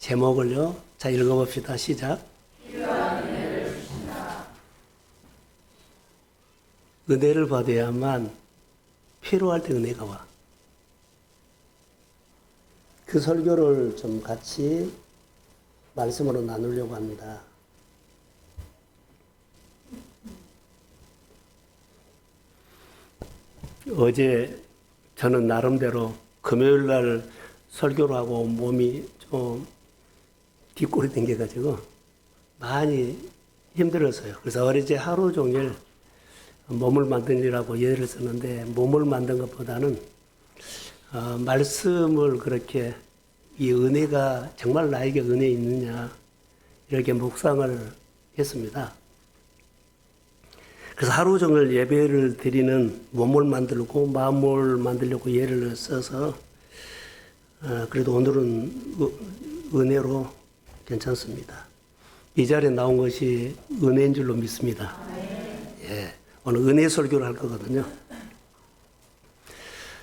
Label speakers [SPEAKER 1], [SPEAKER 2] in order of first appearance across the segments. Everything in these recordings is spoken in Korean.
[SPEAKER 1] 제목을요. 자, 읽어봅시다. 시작. 은혜를 받아야만 필요할 때 은혜가 와. 그 설교를 좀 같이 말씀으로 나누려고 합니다. 어제 저는 나름대로 금요일 날 설교를 하고 몸이 좀 뒷골이 땡겨가지고 많이 힘들었어요. 그래서 어제 하루 종일 몸을 만드느라고 예를 썼는데 몸을 만든 것보다는 말씀을 그렇게 이 은혜가 정말 나에게 은혜 있느냐 이렇게 묵상을 했습니다. 그래서 하루 종일 예배를 드리는 몸을 만들고 마음을 만들려고 예를 써서 그래도 오늘은 은혜로 괜찮습니다. 이 자리에 나온 것이 은혜인 줄로 믿습니다. 예, 오늘 은혜 설교를 할 거거든요.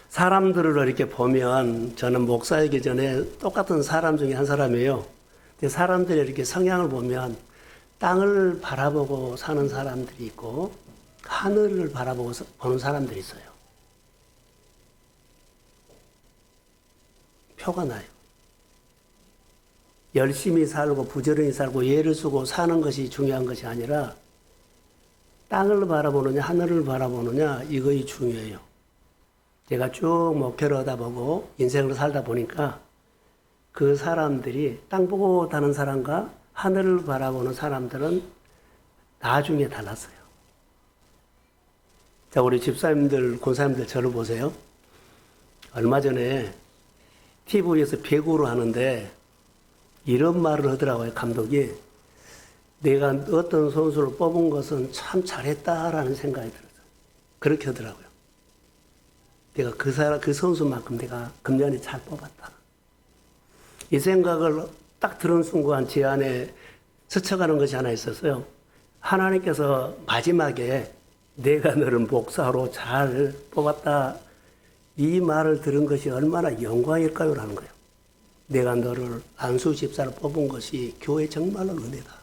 [SPEAKER 1] 사람들을 이렇게 보면 저는 목사이기 전에 똑같은 사람 중에 한 사람이에요. 근데 사람들의 이렇게 성향을 보면 땅을 바라보고 사는 사람들이 있고 하늘을 바라보고 보는 사람들이 있어요. 표가 나요. 열심히 살고 부지런히 살고 예를 쓰고 사는 것이 중요한 것이 아니라 땅을 바라보느냐 하늘을 바라보느냐 이것이 중요해요. 제가 쭉 목회를 하다 보고 인생을 살다 보니까 그 사람들이 땅 보고 사는 사람과 하늘을 바라보는 사람들은 나중에 달랐어요. 자, 우리 집사님들, 권사님들 저를 보세요. 얼마 전에 TV에서 배구를 하는데 이런 말을 하더라고요, 감독이. 내가 어떤 선수를 뽑은 것은 참 잘했다라는 생각이 들었어요. 그렇게 하더라고요. 내가 그 선수만큼 내가 금년에 잘 뽑았다. 이 생각을 딱 들은 순간 제 안에 스쳐가는 것이 하나 있었어요. 하나님께서 마지막에 내가 너를 목사로 잘 뽑았다. 이 말을 들은 것이 얼마나 영광일까요? 라는 거예요. 내가 너를 안수 집사로 뽑은 것이 교회 정말로 은혜다.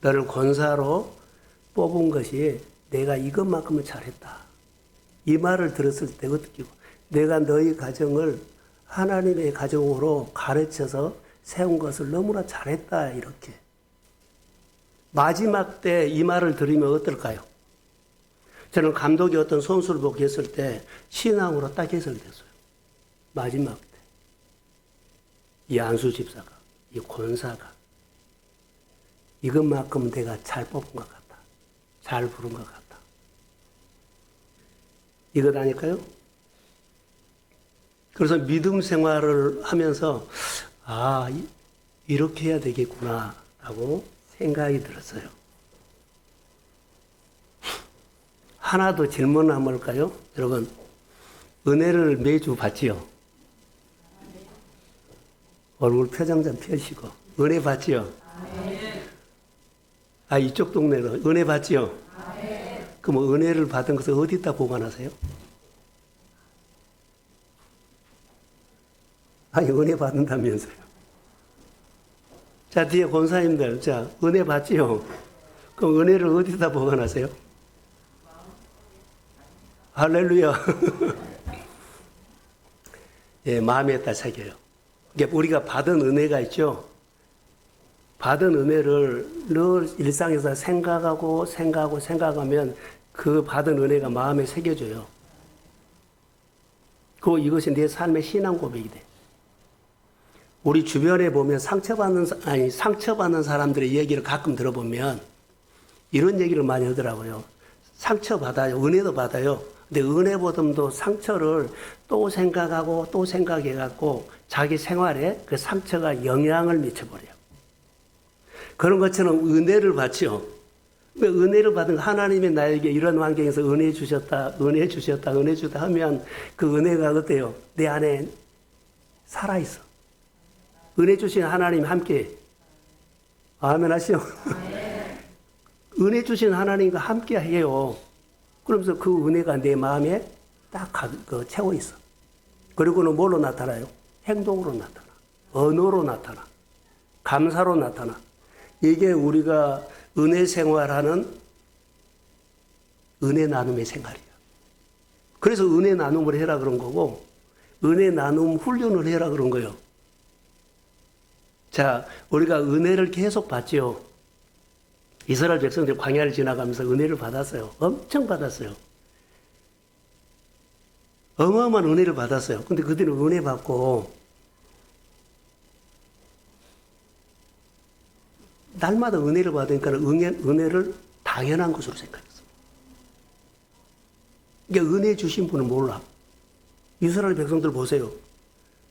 [SPEAKER 1] 너를 권사로 뽑은 것이 내가 이것만큼은 잘했다. 이 말을 들었을 때 어떻게 내가 너희 가정을 하나님의 가정으로 가르쳐서 세운 것을 너무나 잘했다. 이렇게. 마지막 때 이 말을 들으면 어떨까요? 저는 감독이 어떤 선수를 보고 했을 때 신앙으로 딱 해설됐어요. 마지막 때. 이 안수 집사가, 이 권사가 이것만큼 내가 잘 뽑은 것 같다. 잘 부른 것 같다. 이거다니까요. 그래서 믿음 생활을 하면서 이렇게 해야 되겠구나 라고 생각이 들었어요. 하나 더 질문 한번 할까요? 여러분, 은혜를 매주 받지요? 얼굴 표정 좀 펴시고. 은혜 받지요? 이쪽 동네는 은혜 받지요? 그럼 은혜를 받은 것을 어디다 보관하세요? 은혜 받는다면서요. 자, 뒤에 권사님들, 자, 은혜 받지요? 그럼 은혜를 어디다 보관하세요? 할렐루야. 예, 마음에다 새겨요. 그러니까 우리가 받은 은혜가 있죠. 받은 은혜를 늘 일상에서 생각하면 그 받은 은혜가 마음에 새겨져요. 이것이 내 삶의 신앙 고백이 돼. 우리 주변에 보면 상처받는 사람들의 얘기를 가끔 들어보면 이런 얘기를 많이 하더라고요. 상처받아요. 은혜도 받아요. 근데 은혜보다도 상처를 또 생각하고 또 생각해갖고 자기 생활에 그 상처가 영향을 미쳐버려요. 그런 것처럼 은혜를 받죠. 왜 은혜를 받은 하나님이 나에게 이런 환경에서 은혜 주셨다 하면 그 은혜가 어때요? 내 안에 살아있어. 은혜 주신 하나님 함께. 아멘 하시오. 은혜 주신 하나님과 함께 해요. 그러면서 그 은혜가 내 마음에 딱 채워 있어. 그리고는 뭘로 나타나요? 행동으로 나타나. 언어로 나타나. 감사로 나타나. 이게 우리가 은혜 생활하는 은혜 나눔의 생활이야. 그래서 은혜 나눔을 해라 그런 거고, 은혜 나눔 훈련을 해라 그런 거예요. 자, 우리가 은혜를 계속 받지요. 이스라엘 백성들이 광야를 지나가면서 은혜를 받았어요. 엄청 받았어요. 어마어마한 은혜를 받았어요. 근데 그들은 은혜 받고 날마다 은혜를 받으니까 은혜를 당연한 것으로 생각했어요. 그러니까 은혜 주신 분은 몰라. 이스라엘 백성들 보세요.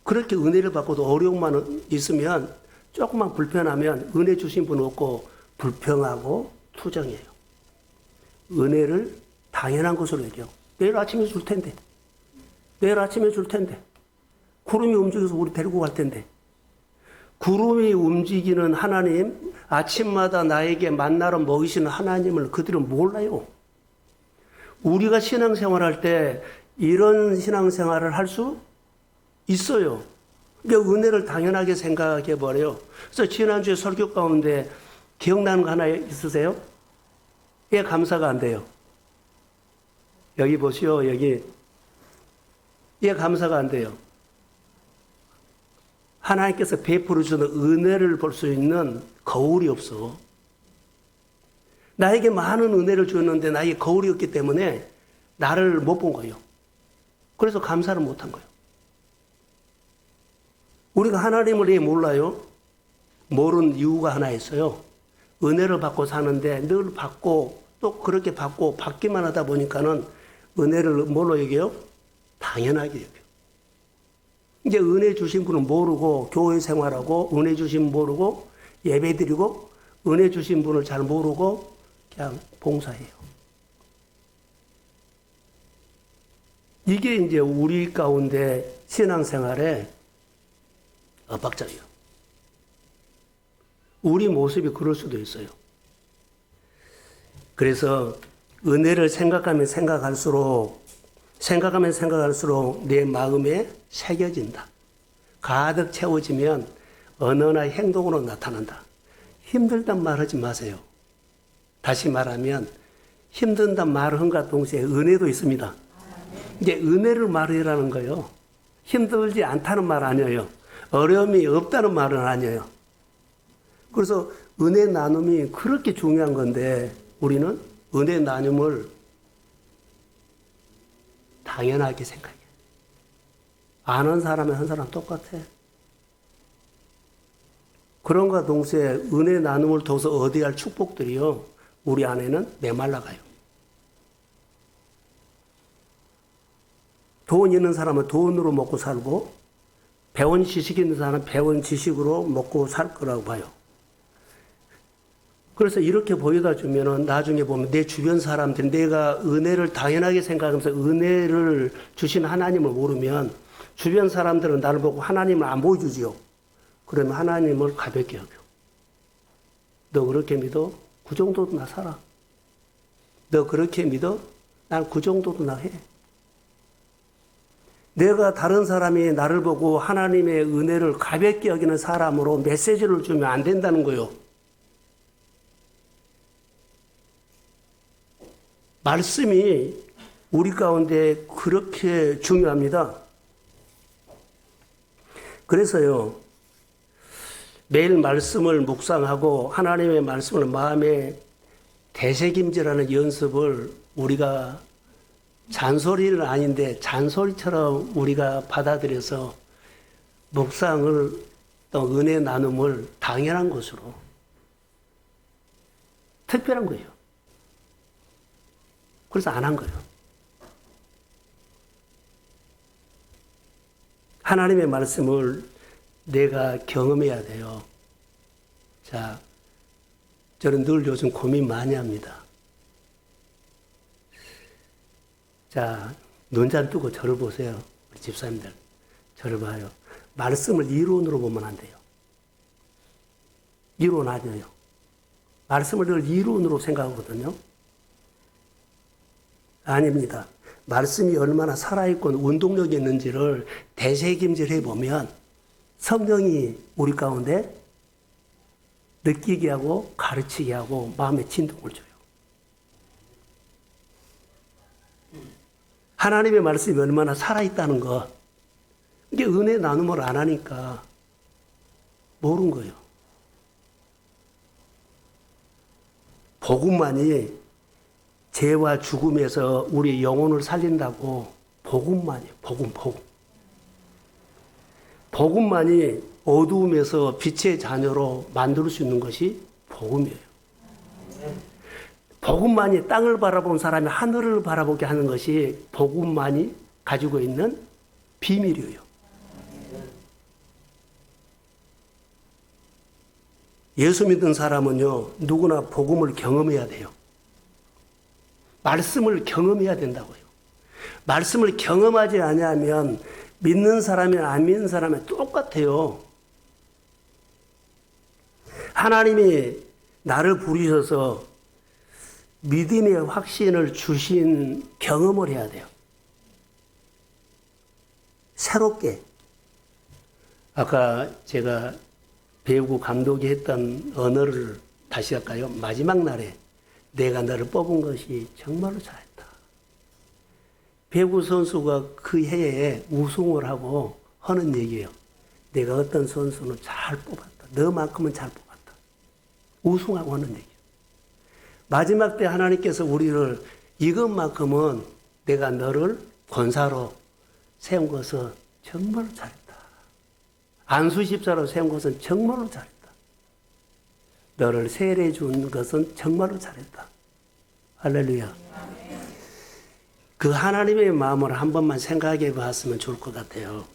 [SPEAKER 1] 그렇게 은혜를 받고도 어려움만 있으면, 조금만 불편하면 은혜 주신 분 없고 불평하고 투정해요. 은혜를 당연한 것으로 여겨. 내일 아침에 줄 텐데. 내일 아침에 줄 텐데. 구름이 움직여서 우리 데리고 갈 텐데. 구름이 움직이는 하나님, 아침마다 나에게 만나러 먹이시는 하나님을 그들은 몰라요. 우리가 신앙생활할 때 이런 신앙생활을 할 수 있어요. 그러니까 은혜를 당연하게 생각해 버려요. 그래서 지난주에 설교 가운데 기억나는 거 하나 있으세요? 왜 감사가 안 돼요? 여기 보시오, 여기. 왜 감사가 안 돼요? 하나님께서 베풀어 주는 은혜를 볼 수 있는 거울이 없어. 나에게 많은 은혜를 주었는데 나에게 거울이 없기 때문에 나를 못 본 거예요. 그래서 감사를 못 한 거예요. 우리가 하나님을 왜 몰라요? 모르는 이유가 하나 있어요. 은혜를 받고 사는데 늘 받고 또 그렇게 받고 받기만 하다 보니까는 은혜를 뭘로 여겨요? 당연하게 여겨요. 이제 은혜 주신 분은 모르고 교회 생활하고 은혜 주신 분 모르고 예배 드리고 은혜 주신 분을 잘 모르고 그냥 봉사해요. 이게 이제 우리 가운데 신앙생활의 엇박자예요. 우리 모습이 그럴 수도 있어요. 그래서 은혜를 생각하면 생각할수록 내 마음에 새겨진다. 가득 채워지면 언어나 행동으로 나타난다. 힘들단 말 하지 마세요. 다시 말하면 힘든단 말을 한과 동시에 은혜도 있습니다. 이제 은혜를 말하라는 거예요. 힘들지 않다는 말 아니에요. 어려움이 없다는 말은 아니에요. 그래서 은혜 나눔이 그렇게 중요한 건데 우리는 은혜 나눔을 당연하게 생각해요. 아는 사람이 한 사람 똑같아. 그런가 동시에 은혜 나눔을 통해서 얻어야 할 축복들이요. 우리 안에는 메말라가요. 돈 있는 사람은 돈으로 먹고 살고 배운 지식 있는 사람은 배운 지식으로 먹고 살 거라고 봐요. 그래서 이렇게 보여다 주면은 나중에 보면 내 주변 사람들이 내가 은혜를 당연하게 생각하면서 은혜를 주신 하나님을 모르면 주변 사람들은 나를 보고 하나님을 안 보여주지요. 그러면 하나님을 가볍게 여겨. 너 그렇게 믿어? 그 정도도 나 살아. 너 그렇게 믿어? 난 그 정도도 나 해. 내가 다른 사람이 나를 보고 하나님의 은혜를 가볍게 여기는 사람으로 메시지를 주면 안 된다는 거예요. 말씀이 우리 가운데 그렇게 중요합니다. 그래서요, 매일 말씀을 묵상하고 하나님의 말씀을 마음에 되새김질하는 연습을 우리가 잔소리는 아닌데 잔소리처럼 우리가 받아들여서 묵상을 또 은혜 나눔을 당연한 것으로 특별한 거예요. 그래서 안 한 거예요. 하나님의 말씀을 내가 경험해야 돼요. 자, 저는 늘 요즘 고민 많이 합니다. 자, 눈잔 뜨고 저를 보세요. 우리 집사님들. 저를 봐요. 말씀을 이론으로 보면 안 돼요. 이론 아니에요. 말씀을 늘 이론으로 생각하거든요. 아닙니다. 말씀이 얼마나 살아있고 운동력이 있는지를 되새김질 해보면 성령이 우리 가운데 느끼게 하고 가르치게 하고 마음에 진동을 줘요. 하나님의 말씀이 얼마나 살아있다는 것. 이게 은혜 나눔을 안 하니까 모르는 거예요. 복음만이 죄와 죽음에서 우리 영혼을 살린다고 복음만이에요. 복음. 복음만이 어두움에서 빛의 자녀로 만들 수 있는 것이 복음이에요. 복음만이 땅을 바라본 사람이 하늘을 바라보게 하는 것이 복음만이 가지고 있는 비밀이에요. 예수 믿는 사람은요, 누구나 복음을 경험해야 돼요. 말씀을 경험해야 된다고요. 말씀을 경험하지 않으면 믿는 사람이나 안 믿는 사람이 똑같아요. 하나님이 나를 부르셔서 믿음의 확신을 주신 경험을 해야 돼요. 새롭게. 아까 제가 배우고 감독이 했던 언어를 다시 할까요? 마지막 날에 내가 너를 뽑은 것이 정말로 잘했다. 배구 선수가 그 해에 우승을 하고 하는 얘기예요. 내가 어떤 선수는 잘 뽑았다. 너만큼은 잘 뽑았다. 우승하고 하는 얘기예요. 마지막 때 하나님께서 우리를 이것만큼은 내가 너를 권사로 세운 것은 정말로 잘했다. 안수 집사로 세운 것은 정말로 잘했다. 너를 세례해 준 것은 정말로 잘했다. 할렐루야. 그 하나님의 마음을 한 번만 생각해 봤으면 좋을 것 같아요.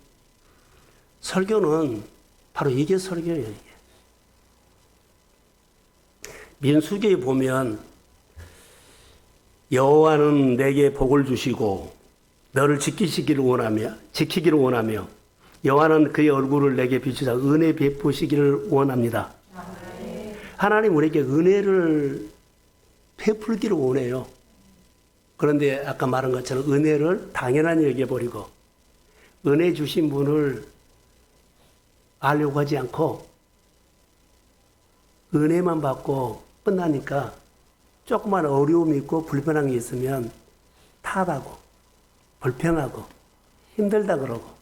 [SPEAKER 1] 설교는 바로 이게 설교예요. 이게. 민수기에 보면 여호와는 내게 복을 주시고 너를 지키기를 원하며 여호와는 그의 얼굴을 내게 비추사 은혜 베푸시기를 원합니다. 하나님 우리에게 은혜를 베풀기를 원해요. 그런데 아까 말한 것처럼 은혜를 당연한 여겨버리고 은혜 주신 분을 알려고 하지 않고 은혜만 받고 끝나니까 조그만 어려움이 있고 불편한 게 있으면 탓하고 불평하고 힘들다 그러고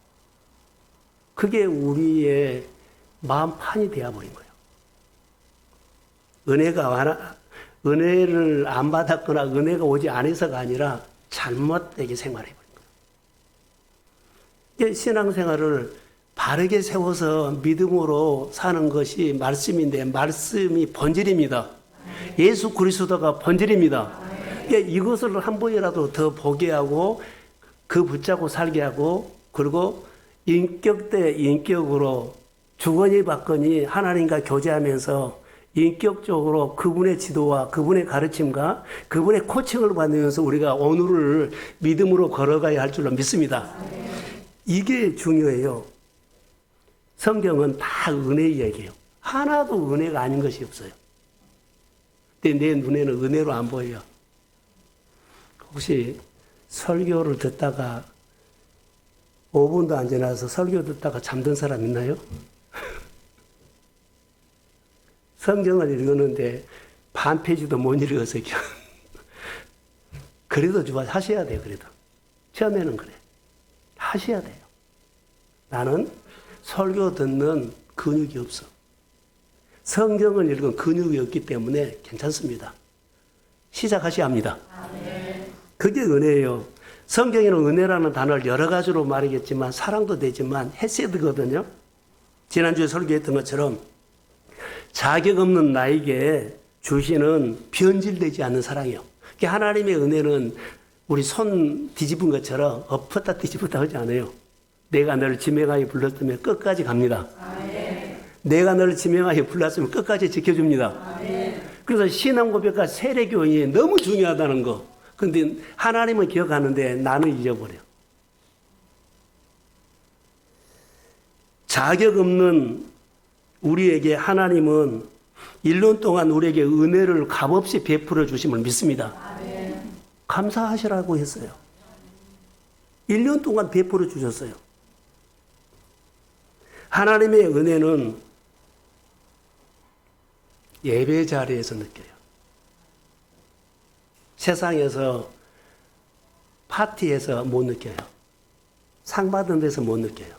[SPEAKER 1] 그게 우리의 마음판이 되어버린 거예요. 은혜를 안 받았거나 은혜가 오지 않아서가 아니라 잘못되게 생활해버린 거예요. 신앙생활을 바르게 세워서 믿음으로 사는 것이 말씀인데 말씀이 본질입니다. 예수 그리스도가 본질입니다. 이것을 한 번이라도 더 보게 하고 그 붙잡고 살게 하고 그리고 인격 대 인격으로 주거니 받거니 하나님과 교제하면서 인격적으로 그분의 지도와 그분의 가르침과 그분의 코칭을 받으면서 우리가 오늘을 믿음으로 걸어가야 할 줄로 믿습니다. 이게 중요해요. 성경은 다 은혜 이야기예요. 하나도 은혜가 아닌 것이 없어요. 근데 내 눈에는 은혜로 안 보여요. 혹시 설교를 듣다가 5분도 안 지나서 설교 듣다가 잠든 사람 있나요? 성경을 읽었는데 반 페이지도 못 읽어서 그래도 좋아 하셔야 돼요. 그래도 처음에는 그래 하셔야 돼요. 나는 설교 듣는 근육이 없어. 성경을 읽은 근육이 없기 때문에 괜찮습니다. 시작하셔야 합니다. 그게 은혜예요. 성경에는 은혜라는 단어를 여러 가지로 말하겠지만 사랑도 되지만 헤세드거든요. 지난주에 설교했던 것처럼 자격 없는 나에게 주시는 변질되지 않는 사랑이요. 하나님의 은혜는 우리 손 뒤집은 것처럼 엎었다 뒤집었다 하지 않아요. 내가 너를 지명하여 불렀으면 끝까지 갑니다. 내가 너를 지명하여 불렀으면 끝까지 지켜줍니다. 그래서 신앙 고백과 세례교인이 너무 중요하다는 거. 근데 하나님은 기억하는데 나는 잊어버려. 자격 없는 우리에게 하나님은 1년 동안 우리에게 은혜를 값없이 베풀어 주심을 믿습니다. 감사하시라고 했어요. 1년 동안 베풀어 주셨어요. 하나님의 은혜는 예배 자리에서 느껴요. 세상에서 파티에서 못 느껴요. 상 받은 데서 못 느껴요.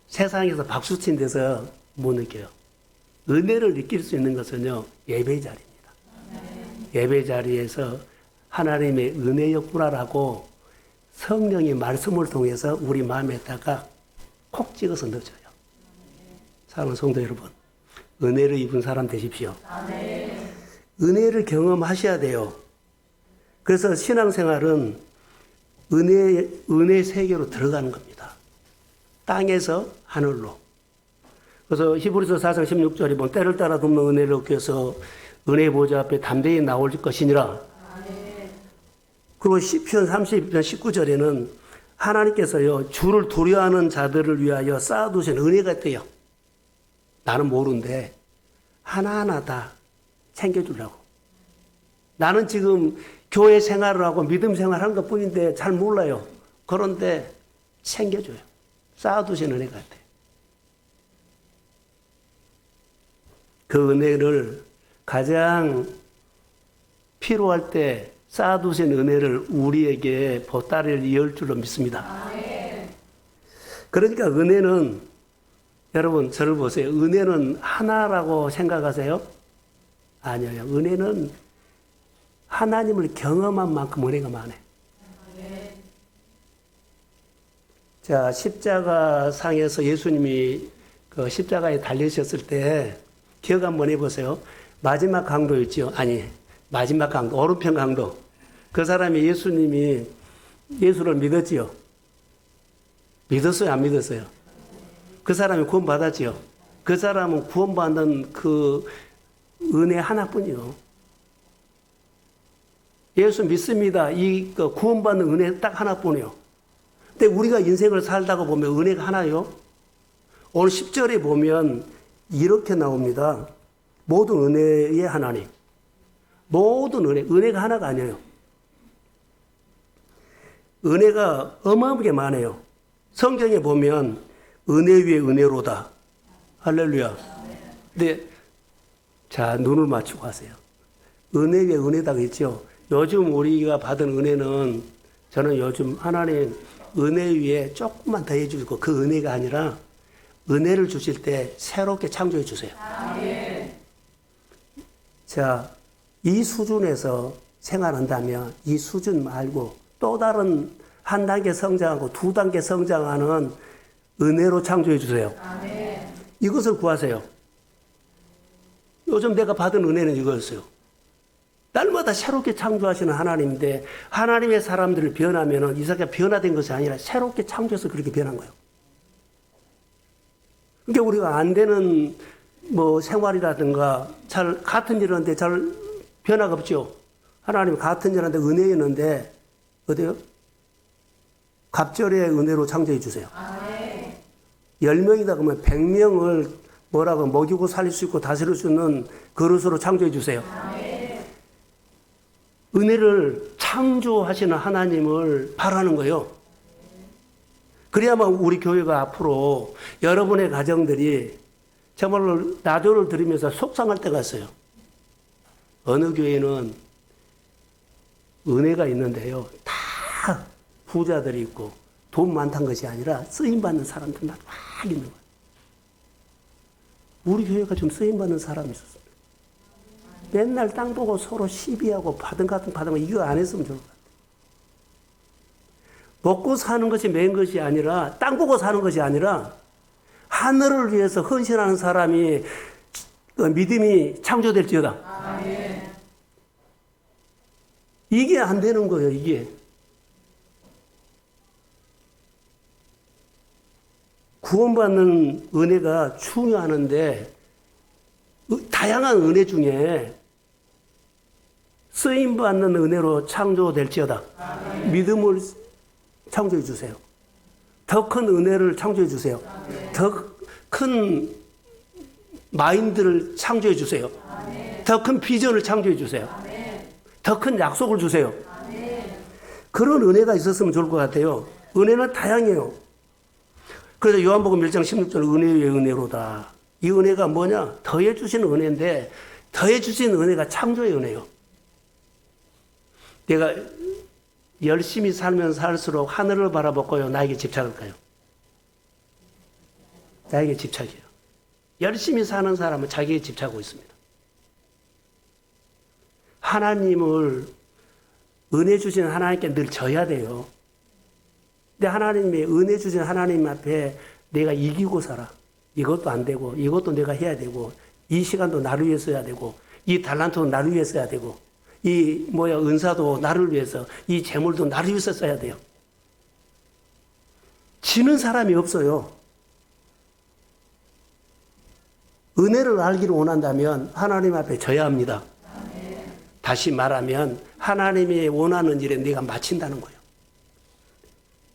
[SPEAKER 1] 세상에서 박수 친 데서 못 느껴요. 은혜를 느낄 수 있는 것은요, 예배 자리입니다. 예배 자리에서 하나님의 은혜였구나라고 성령의 말씀을 통해서 우리 마음에다가 콕 찍어서 넣어줘요. 사랑하는 성도 여러분, 은혜를 입은 사람 되십시오. 은혜를 경험하셔야 돼요. 그래서 신앙생활은 은혜 세계로 들어가는 겁니다. 땅에서 하늘로. 그래서 히브리서 4장 16절에 보면 때를 따라 돕는 은혜를 얻기 위해서 은혜 보좌 앞에 담대히 나올 것이니라. 그리고 시편 30편 19절에는 하나님께서요, 주를 두려워하는 자들을 위하여 쌓아두신 은혜가 있대요. 나는 모르는데 하나하나 다 챙겨주려고. 나는 지금 교회 생활을 하고 믿음 생활하는 것 뿐인데 잘 몰라요. 그런데 챙겨줘요. 쌓아두신 은혜가 있대요. 그 은혜를 가장 필요할 때 쌓아두신 은혜를 우리에게 보따리를 이을 줄로 믿습니다. 그러니까 은혜는, 여러분 저를 보세요. 은혜는 하나라고 생각하세요? 아니에요. 은혜는 하나님을 경험한 만큼 은혜가 많아요. 자, 십자가 상에서 예수님이 그 십자가에 달리셨을 때 기억 한번 해보세요. 마지막 강도 있죠? 아니, 마지막 강도, 오른편 강도. 그 사람이 예수님이 예수를 믿었지요? 믿었어요? 안 믿었어요? 그 사람이 구원받았지요? 그 사람은 구원받는 그 은혜 하나뿐이요. 예수 믿습니다. 이 구원받는 은혜 딱 하나뿐이요. 근데 우리가 인생을 살다가 보면 은혜가 하나요? 오늘 10절에 보면 이렇게 나옵니다. 모든 은혜의 하나님. 모든 은혜가 하나가 아니에요. 은혜가 어마어마하게 많아요. 성경에 보면 은혜 위에 은혜로다. 할렐루야. 근데 자, 눈을 맞추고 하세요. 은혜 위에 은혜다가 있죠. 요즘 우리가 받은 은혜는, 저는 요즘 하나님 은혜 위에 조금만 더 해주고, 그 은혜가 아니라 은혜를 주실 때 새롭게 창조해 주세요. 자, 이 수준에서 생활한다면 이 수준 말고 또 다른 한 단계 성장하고 두 단계 성장하는 은혜로 창조해 주세요. 이것을 구하세요. 요즘 내가 받은 은혜는 이거였어요. 날마다 새롭게 창조하시는 하나님인데, 하나님의 사람들을 변하면은 이삭이 변화된 것이 아니라 새롭게 창조해서 그렇게 변한 거예요. 그러니까 우리가 안 되는 뭐 생활이라든가 잘 같은 일 하는데 잘 변화가 없죠. 하나님 같은 일 하는데 은혜였는데 어때요? 갑절의 은혜로 창조해 주세요. 10명이다 그러면 100명을 뭐라고 먹이고 살릴 수 있고 다스릴 수 있는 그릇으로 창조해 주세요. 은혜를 창조하시는 하나님을 바라는 거예요. 그래야만 우리 교회가 앞으로 여러분의 가정들이 정말로 라디오를 들으면서 속상할 때가 있어요. 어느 교회는 은혜가 있는데요, 다 부자들이 있고 돈 많다는 것이 아니라 쓰임받는 사람들만 막 있는 거예요. 우리 교회가 좀 쓰임받는 사람이 있었어요. 맨날 땅 보고 서로 시비하고 받은 거 이거 안 했으면 좋을 것 같아요. 먹고 사는 것이 맨 것이 아니라, 땅 보고 사는 것이 아니라 하늘을 위해서 헌신하는 사람이 믿음이 창조될지어다. 이게 안 되는 거예요, 이게. 구원받는 은혜가 중요하는데, 다양한 은혜 중에 쓰임받는 은혜로 창조될지어다. 믿음을 창조해 주세요. 더 큰 은혜를 창조해 주세요. 더 큰 마인드를 창조해 주세요. 더 큰 비전을 창조해 주세요. 더 큰 약속을 주세요. 그런 은혜가 있었으면 좋을 것 같아요. 은혜는 다양해요. 그래서 요한복음 1장 16절 은혜 위에 은혜로다. 이 은혜가 뭐냐? 더해 주시는 은혜인데 더해 주시는 은혜가 창조의 은혜요. 내가 열심히 살면 살수록 하늘을 바라보고요. 나에게 집착할까요? 나에게 집착이에요. 열심히 사는 사람은 자기에 집착하고 있습니다. 하나님을 은혜 주신 하나님께 늘 져야 돼요. 근데 하나님의 은혜 주신 하나님 앞에 내가 이기고 살아. 이것도 안 되고 이것도 내가 해야 되고 이 시간도 나를 위해 써야 되고 이 달란트도 나를 위해 써야 되고 이 은사도 나를 위해서 이 재물도 나를 위해서 써야 돼요. 지는 사람이 없어요. 은혜를 알기를 원한다면 하나님 앞에 져야 합니다. 다시 말하면 하나님이 원하는 일에 내가 마친다는 거예요.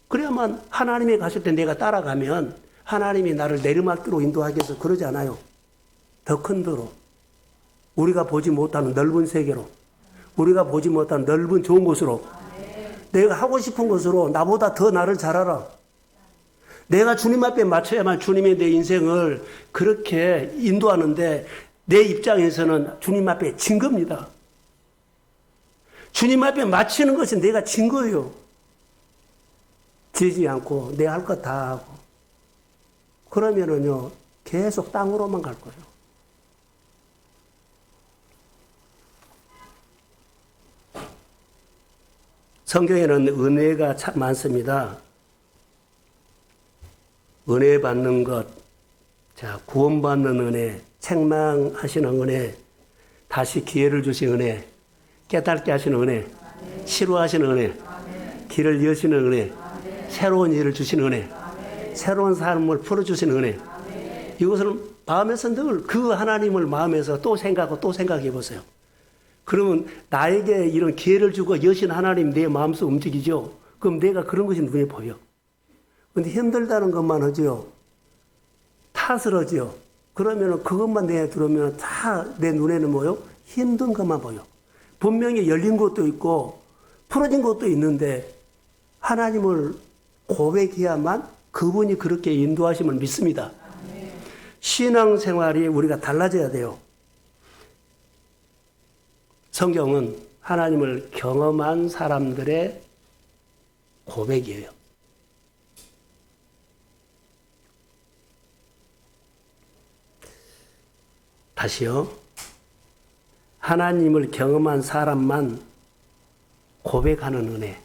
[SPEAKER 1] 그래야만 하나님이 가실 때 내가 따라가면 하나님이 나를 내리막기로 인도하기 위해서 그러지 않아요. 더 큰 도로, 우리가 보지 못하는 넓은 세계로, 우리가 보지 못하는 넓은 좋은 곳으로, 내가 하고 싶은 것으로 나보다 더 나를 잘 알아. 내가 주님 앞에 맞춰야만 주님이 내 인생을 그렇게 인도하는데 내 입장에서는 주님 앞에 진 겁니다. 주님 앞에 맞추는 것이 내가 진 거예요. 지지 않고 내가 할 것 다 하고 그러면은요 계속 땅으로만 갈 거예요. 성경에는 은혜가 참 많습니다. 은혜 받는 것, 자 구원받는 은혜, 책망하시는 은혜, 다시 기회를 주신 은혜, 깨닫게 하시는 은혜, 치료하시는 은혜, 길을 여시는 은혜, 새로운 일을 주시는 은혜, 새로운 삶을 풀어주시는 은혜. 이것을 마음에서 늘 그 하나님을 마음에서 또 생각하고 또 생각해 보세요. 그러면 나에게 이런 기회를 주고 여신 하나님 내 마음속 움직이죠. 그럼 내가 그런 것이 눈에 보여. 근데 힘들다는 것만 하죠. 탓을 하죠. 그러면 그것만 내에 들어오면 다 내 눈에는 뭐요? 힘든 것만 보여. 분명히 열린 것도 있고 풀어진 것도 있는데 하나님을 고백해야만 그분이 그렇게 인도하심을 믿습니다. 신앙생활이 우리가 달라져야 돼요. 성경은 하나님을 경험한 사람들의 고백이에요. 다시요. 하나님을 경험한 사람만 고백하는 은혜.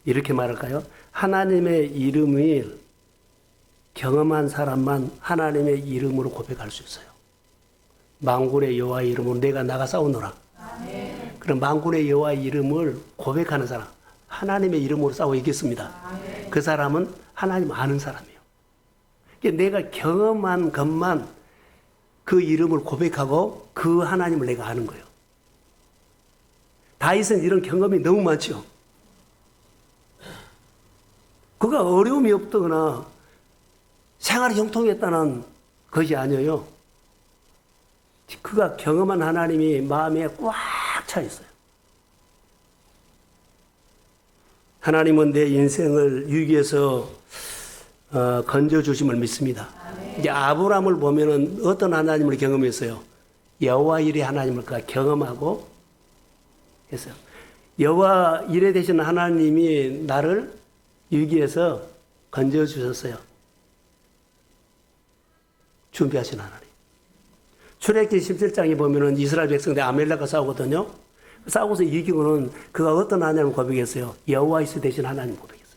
[SPEAKER 1] 이렇게 말할까요? 하나님의 이름을 경험한 사람만 하나님의 이름으로 고백할 수 있어요. 만군의 여호와의 이름으로 내가 나가 싸우노라. 그럼 만군의 여호와의 이름을 고백하는 사람, 하나님의 이름으로 싸워 이겼습니다. 그 사람은 하나님 아는 사람이에요. 내가 경험한 것만 그 이름을 고백하고 그 하나님을 내가 아는 거예요. 다윗은 이런 경험이 너무 많죠. 그가 어려움이 없거나 생활이 형통했다는 것이 아니에요. 그가 경험한 하나님이 마음에 꽉 차 있어요. 하나님은 내 인생을 위기에서 건져주심을 믿습니다. 이제 아브라함을 보면은 어떤 하나님을 경험했어요? 여호와 일의 하나님을 그가 경험하고 했어요. 여호와 일에 되신 하나님이 나를 위기에서 건져주셨어요. 준비하신 하나님. 출애굽기 17장에 보면은 이스라엘 백성들 아멜렉과 싸우거든요. 싸우고서 이기고는 그가 어떤 하나님을 고백했어요? 여호와이스 되신 하나님 고백했어요.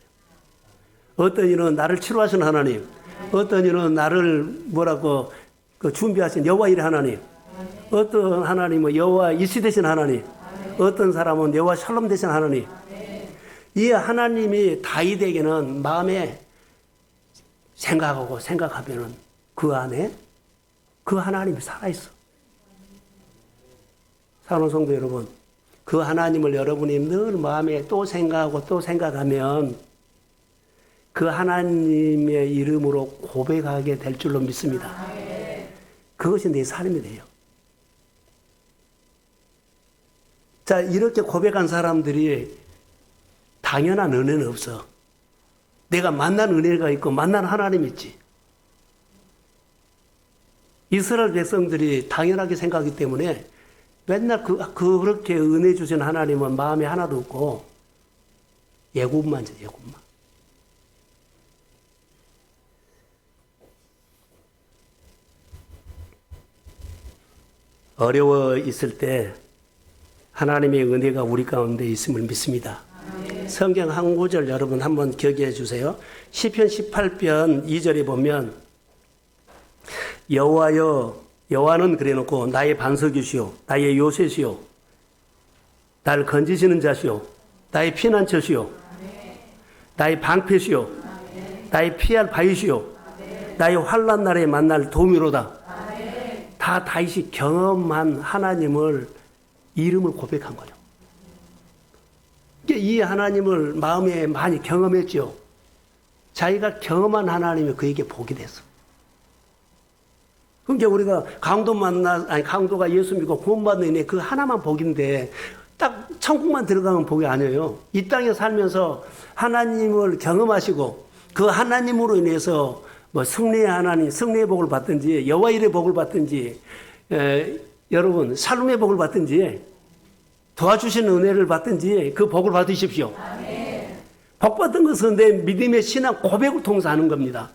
[SPEAKER 1] 어떤 이는 나를 치료하신 하나님, 어떤 이는 나를 준비하신 여호와 일의 하나님, 어떤 하나님은 여호와 이시 되신 하나님, 어떤 사람은 여호와 샬롬 되신 하나님. 이 하나님이 다윗에게는 마음에 생각하면은 그 안에 그 하나님이 살아있어. 사랑하는 성도 여러분, 그 하나님을 여러분이 늘 마음에 또 생각하고 또 생각하면 그 하나님의 이름으로 고백하게 될 줄로 믿습니다. 그것이 내 삶이 돼요. 자, 이렇게 고백한 사람들이 당연한 은혜는 없어. 내가 만난 은혜가 있고 만난 하나님이 있지. 이스라엘 백성들이 당연하게 생각하기 때문에 맨날 그렇게 은혜 주신 하나님은 마음에 하나도 없고 예고만 줘, 예고만. 어려워 있을 때 하나님의 은혜가 우리 가운데 있음을 믿습니다. 성경 한 구절 여러분 한번 기억해 주세요. 시편 18편 2절에 보면 여호와여, 여호와는 그래놓고 나의 반석이시오, 나의 요새시오, 나를 건지시는 자시오, 나의 피난처시오, 나의 방패시오, 나의 피할 바위시오, 나의 환난 날에 만날 도움이로다. 다 다윗이 경험한 하나님을 이름을 고백한 거예요. 이 하나님을 마음에 많이 경험했죠. 자기가 경험한 하나님이 그에게 복이 됐어. 그러니까 우리가 강도가 예수 믿고 구원받는 그 하나만 복인데 딱 천국만 들어가면 복이 아니에요. 이 땅에 살면서 하나님을 경험하시고 그 하나님으로 인해서 뭐 승리의 하나님, 승리의 복을 받든지 여호와 일의 복을 받든지 여러분 살림의 복을 받든지 도와주시는 은혜를 받든지 그 복을 받으십시오. 복 받은 것은 내 믿음의 신앙 고백을 통해서 하는 겁니다.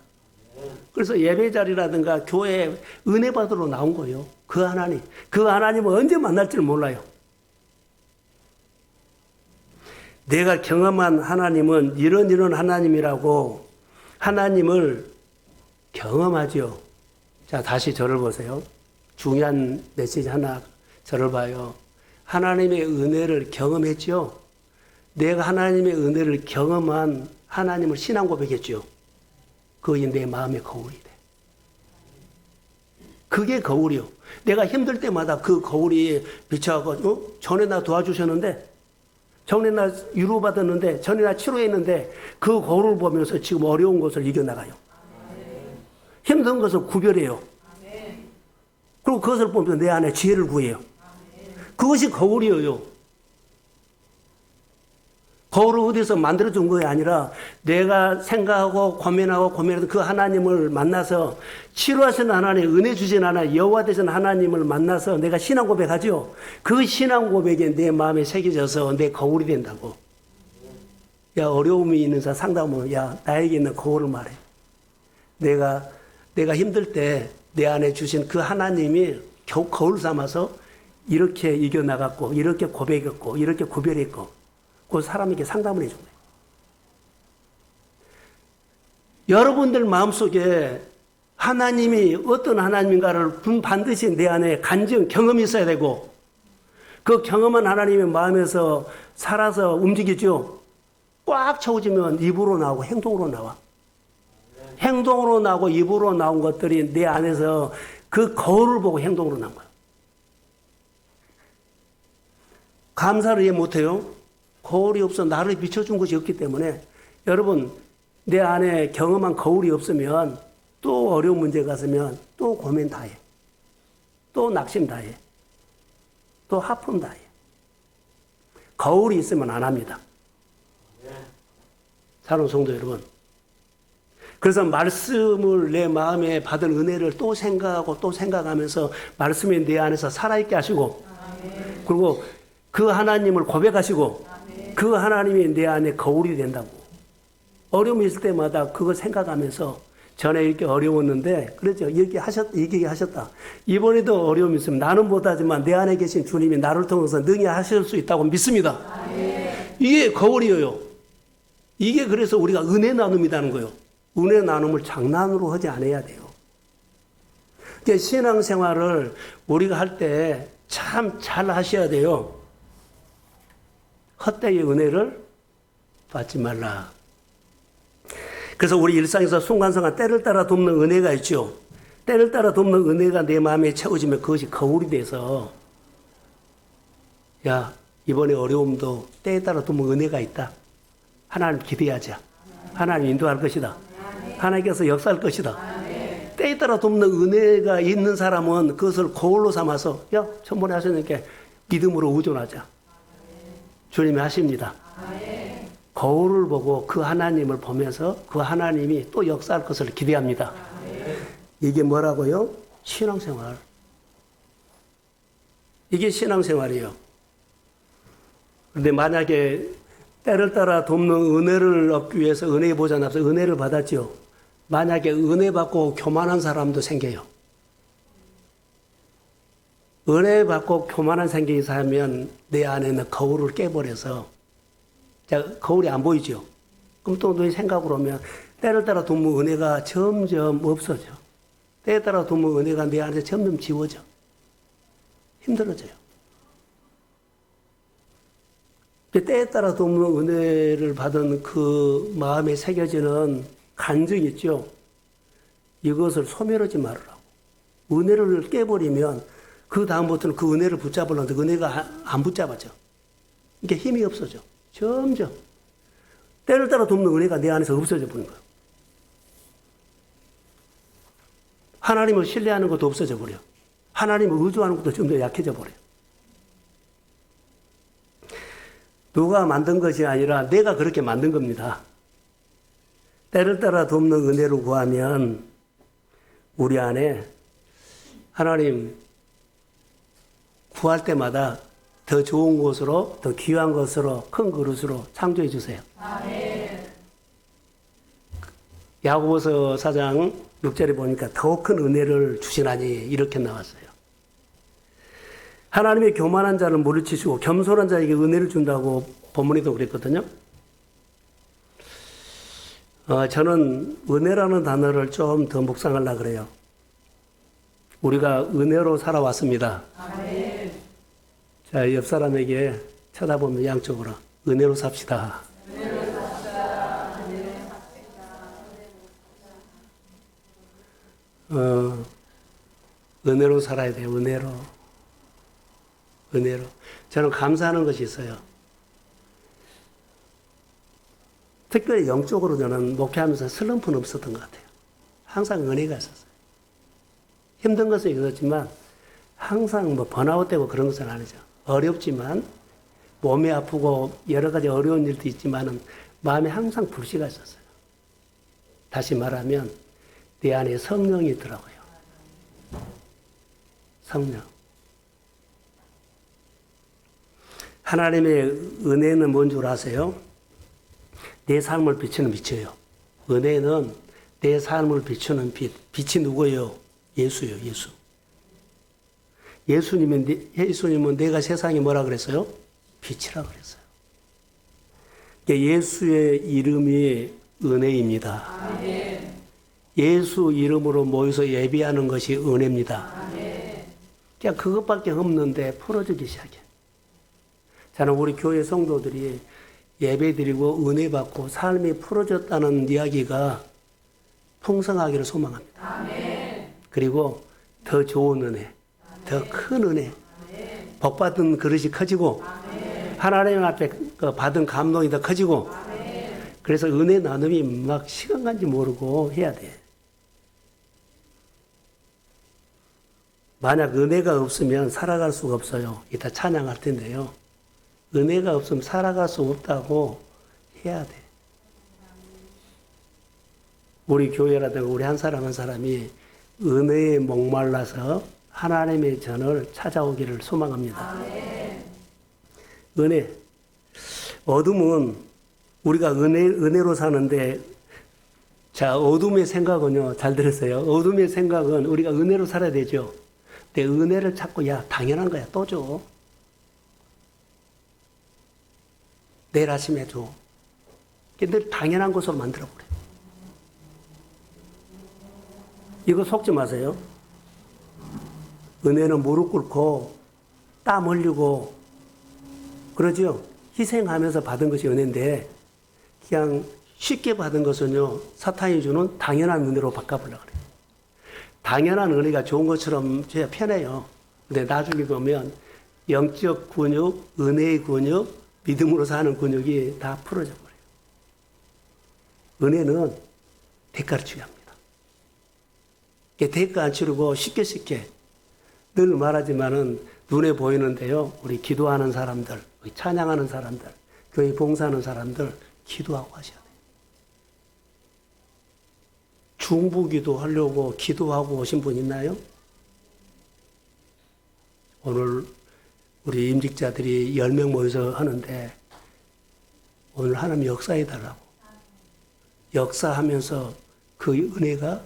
[SPEAKER 1] 그래서 예배 자리라든가 교회 은혜 받으러 나온 거예요. 그 하나님은 언제 만날지 몰라요. 내가 경험한 하나님은 이런 하나님이라고 하나님을 경험하죠. 자, 다시 저를 보세요. 중요한 메시지 하나 저를 봐요. 하나님의 은혜를 경험했죠. 내가 하나님의 은혜를 경험한 하나님을 신앙 고백했죠. 그게 내 마음의 거울이 돼. 그게 거울이요. 내가 힘들 때마다 그 거울이 비춰가고 전에 나 도와주셨는데, 전에 나 위로받았는데, 전에 나 치료했는데 그 거울을 보면서 지금 어려운 것을 이겨나가요. 힘든 것을 구별해요. 그리고 그것을 보면서 내 안에 지혜를 구해요. 그것이 거울이에요. 거울을 어디서 만들어준 것이 아니라 내가 생각하고 고민하고 그 하나님을 만나서 치료하시는 하나님, 은혜 주신 하나님, 여호와 되신 하나님을 만나서 내가 신앙 고백하죠. 그 신앙 고백이 내 마음에 새겨져서 내 거울이 된다고. 야, 어려움이 있는 사람 상담하면 야, 나에게 있는 거울을 말해. 내가 힘들 때 내 안에 주신 그 하나님이 겨우 거울 삼아서 이렇게 이겨나갔고, 이렇게 고백했고, 이렇게 구별했고, 그 사람에게 상담을 해준 거예요. 여러분들 마음속에 하나님이 어떤 하나님인가를 반드시 내 안에 간증, 경험이 있어야 되고, 그 경험한 하나님의 마음에서 살아서 움직이죠. 꽉 채워지면 입으로 나오고 행동으로 나와. 행동으로 나오고 입으로 나온 것들이 내 안에서 그 거울을 보고 행동으로 나온 거야. 감사를 이해 못해요. 거울이 없어 나를 비춰준 것이 없기 때문에 여러분 내 안에 경험한 거울이 없으면 또 어려운 문제가 있으면 또 고민 다 해. 또 낙심 다 해. 또 하품 다 해. 거울이 있으면 안 합니다. 사랑하는 성도 여러분. 그래서 말씀을 내 마음에 받은 은혜를 또 생각하고 또 생각하면서 말씀이 내 안에서 살아있게 하시고 그리고 그 하나님을 고백하시고 그 하나님이 내 안에 거울이 된다고. 어려움이 있을 때마다 그거 생각하면서 전에 이렇게 어려웠는데 그렇죠. 얘기하셨다. 이번에도 어려움이 있으면 나는 못하지만 내 안에 계신 주님이 나를 통해서 능히 하실 수 있다고 믿습니다. 이게 거울이에요. 이게 그래서 우리가 은혜 나눔이라는 거예요. 은혜 나눔을 장난으로 하지 않아야 돼요. 신앙생활을 우리가 할 때 참 잘 하셔야 돼요. 헛되이 은혜를 받지 말라. 그래서 우리 일상에서 순간순간 때를 따라 돕는 은혜가 있죠. 때를 따라 돕는 은혜가 내 마음에 채워지면 그것이 거울이 돼서 야, 이번에 어려움도 때에 따라 돕는 은혜가 있다. 하나님 기대하자. 하나님 인도할 것이다. 하나님께서 역사할 것이다. 때에 따라 돕는 은혜가 있는 사람은 그것을 거울로 삼아서 야, 전번에 하셨으니까 믿음으로 의존하자. 주님이 하십니다. 거울을 보고 그 하나님을 보면서 그 하나님이 또 역사할 것을 기대합니다. 이게 뭐라고요? 신앙생활. 이게 신앙생활이에요. 그런데 만약에 때를 따라 돕는 은혜를 얻기 위해서 은혜의 보좌 앞에서 은혜를 받았죠. 만약에 은혜 받고 교만한 사람도 생겨요. 은혜 받고 교만한 생각이 살면 내 안에 있는 거울을 깨버려서 거울이 안 보이죠. 그럼 또 너의 생각으로 오면 때를 따라 돕는 은혜가 점점 없어져. 때에 따라 돕는 은혜가 내 안에서 점점 지워져. 힘들어져요. 때에 따라 돕는 은혜를 받은 그 마음에 새겨지는 간증이 있죠. 이것을 소멸하지 말으라고. 은혜를 깨버리면 그 다음부터는 그 은혜를 붙잡으려는데 은혜가 안 붙잡아져. 이게 힘이 없어져. 점점. 때를 따라 돕는 은혜가 내 안에서 없어져 버린 거예요. 하나님을 신뢰하는 것도 없어져 버려. 하나님을 의존하는 것도 좀 더 약해져 버려요. 누가 만든 것이 아니라 내가 그렇게 만든 겁니다. 때를 따라 돕는 은혜를 구하면 우리 안에 하나님 구할 때마다 더 좋은 곳으로, 더 귀한 것으로, 큰 그릇으로 창조해 주세요. 아멘. 야고보서 4장 6절에 보니까 더 큰 은혜를 주시나니 이렇게 나왔어요. 하나님의 교만한 자를 물리치시고 겸손한 자에게 은혜를 준다고 본문에도 그랬거든요. 저는 은혜라는 단어를 좀 더 묵상하려고 그래요. 우리가 은혜로 살아왔습니다. 아멘. 자, 옆 사람에게 쳐다보면 양쪽으로 은혜로 삽시다. 은혜로 삽시다. 은혜로 삽시다. 은혜로 살아야 돼요. 은혜로. 저는 감사하는 것이 있어요. 특별히 영적으로 저는 목회하면서 슬럼프는 없었던 것 같아요. 항상 은혜가 있었어요. 힘든 것은 있었지만 항상 뭐 번아웃되고 그런 것은 아니죠. 어렵지만 몸이 아프고 여러 가지 어려운 일도 있지만은 마음에 항상 불씨가 있었어요. 다시 말하면 내 안에 성령이 있더라고요. 성령. 하나님의 은혜는 뭔 줄 아세요? 내 삶을 비추는 빛이에요. 은혜는 내 삶을 비추는 빛. 빛이 누구예요? 예수예요, 예수. 예수님은 내가 세상에 뭐라 그랬어요? 빛이라 그랬어요. 예수의 이름이 은혜입니다. 아멘. 예수 이름으로 모여서 예배하는 것이 은혜입니다. 아멘. 그냥 그것밖에 없는데 풀어주기 시작해. 저는 우리 교회 성도들이 예배드리고 은혜 받고 삶이 풀어졌다는 이야기가 풍성하기를 소망합니다. 아멘. 그리고 더 좋은 은혜, 더 큰 은혜, 복 받은 그릇이 커지고 아멘. 하나님 앞에 받은 감동이 더 커지고 아멘. 그래서 은혜 나눔이 막 시간 간지 모르고 해야 돼. 만약 은혜가 없으면 살아갈 수가 없어요. 이따 찬양할 텐데요. 은혜가 없으면 살아갈 수 없다고 해야 돼. 우리 교회라든가 우리 한 사람 한 사람이 은혜에 목말라서 하나님의 전을 찾아오기를 소망합니다. 아멘. 은혜. 어둠은 우리가 은혜로 사는데, 자, 어둠의 생각은요, 잘 들었어요. 어둠의 생각은 우리가 은혜로 살아야 되죠. 근데 은혜를 찾고, 야, 당연한 거야. 또 줘. 내일 아침에 줘. 늘 당연한 것으로 만들어버려. 이거 속지 마세요. 은혜는 무릎 꿇고 땀 흘리고 그러죠. 희생하면서 받은 것이 은혜인데 그냥 쉽게 받은 것은요, 사탄이 주는 당연한 은혜로 바꿔보려고 그래요. 당연한 은혜가 좋은 것처럼 줘야 편해요. 근데 나중에 보면 영적 근육, 은혜의 근육, 믿음으로 사는 근육이 다 풀어져 버려요. 은혜는 대가를 치러야 합니다. 대가 안 치르고 쉽게 늘 말하지만은 눈에 보이는데요. 우리 기도하는 사람들, 우리 찬양하는 사람들, 교회 봉사하는 사람들 기도하고 하셔야 돼요. 중보기도 하려고 기도하고 오신 분 있나요? 오늘 우리 임직자들이 10명 모여서 하는데 오늘 하나님 역사해달라고. 역사하면서 그 은혜가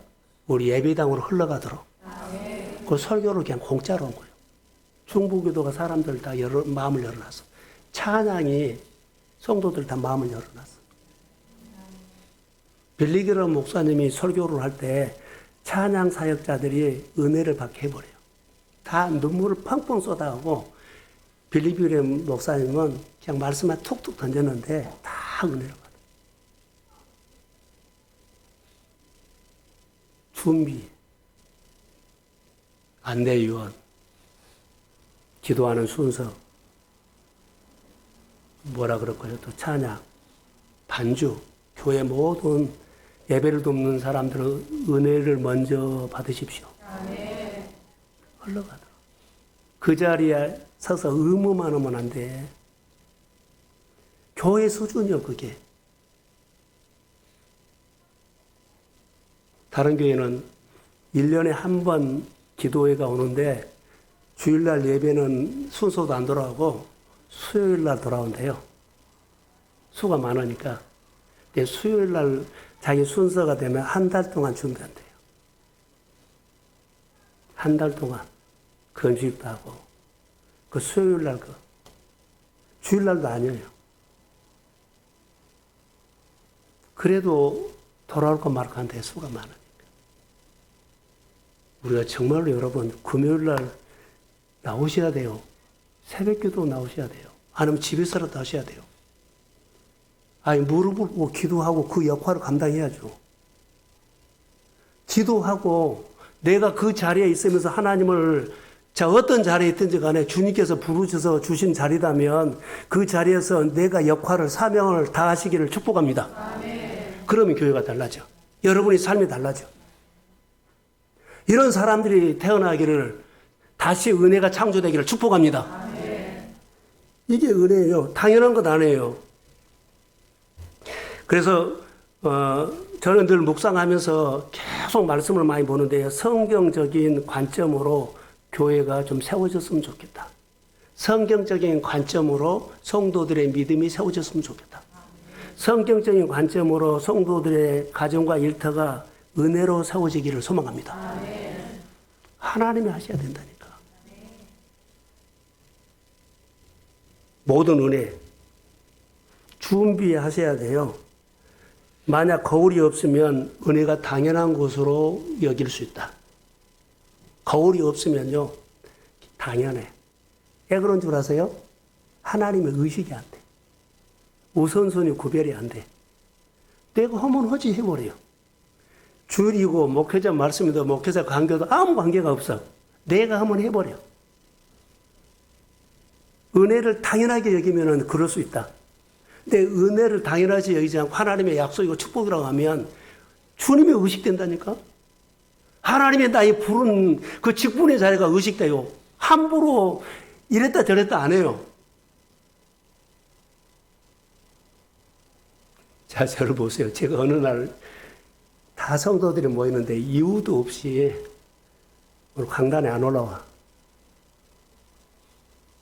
[SPEAKER 1] 우리 예배당으로 흘러가도록 그 설교를 그냥 공짜로 한 거예요. 중보기도가 사람들 다 마음을 열어놨어. 찬양이 성도들 다 마음을 열어놨어. 빌리그람 목사님이 설교를 할 때 찬양 사역자들이 은혜를 받게 해버려요. 다 눈물을 펑펑 쏟아하고 빌리그람 목사님은 그냥 말씀만 툭툭 던졌는데 다 은혜를 받아요. 준비, 안내위원, 기도하는 순서, 뭐라 그럴까요? 또 찬양, 반주, 교회 모든 예배를 돕는 사람들은 은혜를 먼저 받으십시오. 흘러가도록. 그 자리에 서서 의무만 하면 안 돼. 교회 수준이요, 그게. 다른 교회는 1년에 한 번 기도회가 오는데 주일날 예배는 순서도 안 돌아오고 수요일날 돌아온대요. 수가 많으니까. 근데 수요일날 자기 순서가 되면 한 달 동안 준비한대요. 한 달 동안 금식도 하고 그 수요일날 주일날도 아니에요. 그래도 돌아올까 말까 한데 수가 많으니까. 우리가 정말로 여러분 금요일날 나오셔야 돼요. 새벽기도 나오셔야 돼요. 아니면 집에서라도 하셔야 돼요. 아니 무릎을 꿇고 기도하고 그 역할을 감당해야죠. 기도하고 내가 그 자리에 있으면서 하나님을 어떤 자리에 있든지 간에 주님께서 부르셔서 주신 자리라면 그 자리에서 내가 역할을 사명을 다하시기를 축복합니다. 아멘. 그러면 교회가 달라져. 여러분의 삶이 달라져. 이런 사람들이 태어나기를 다시 은혜가 창조되기를 축복합니다. 아멘. 이게 은혜예요. 당연한 것 아니에요. 그래서 저는 늘 묵상하면서 계속 말씀을 많이 보는데요. 성경적인 관점으로 교회가 좀 세워졌으면 좋겠다. 성경적인 관점으로 성도들의 믿음이 세워졌으면 좋겠다. 성경적인 관점으로 성도들의 가정과 일터가 은혜로 세워지기를 소망합니다. 하나님이 하셔야 된다니까. 모든 은혜 준비하셔야 돼요. 만약 거울이 없으면 은혜가 당연한 것으로 여길 수 있다. 거울이 없으면요, 당연해. 왜 그런 줄 아세요? 하나님의 의식이 안 돼. 우선순위 구별이 안 돼. 내가 하면 하지 해버려요. 주일이고 목회자 말씀이도 목회자 관계도 아무 관계가 없어. 내가 하면 해버려. 은혜를 당연하게 여기면 그럴 수 있다. 근데 은혜를 당연하지 여기지 않고 하나님의 약속이고 축복이라고 하면 주님이 의식된다니까? 하나님의 나의 부른 그 직분의 자리가 의식돼요. 함부로 이랬다 저랬다 안 해요. 자, 저를 보세요. 제가 어느 날 다 성도들이 모이는데 이유도 없이 오늘 강단에 안 올라와.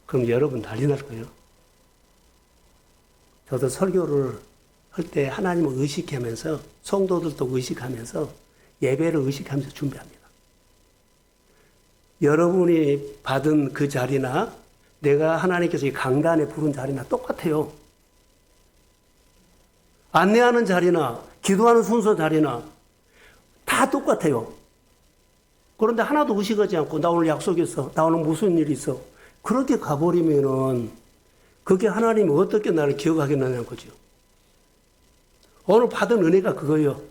[SPEAKER 1] 그럼 여러분 난리 날 거예요. 저도 설교를 할 때 하나님을 의식하면서 성도들도 의식하면서 예배를 의식하면서 준비합니다. 여러분이 받은 그 자리나 내가 하나님께서 이 강단에 부른 자리나 똑같아요. 안내하는 자리나 기도하는 순서 자리나 다 똑같아요. 그런데 하나도 의식하지 않고 나 오늘 약속 있어. 나 오늘 무슨 일이 있어. 그렇게 가버리면은 그게 하나님이 어떻게 나를 기억하겠느냐는 거죠. 오늘 받은 은혜가 그거예요.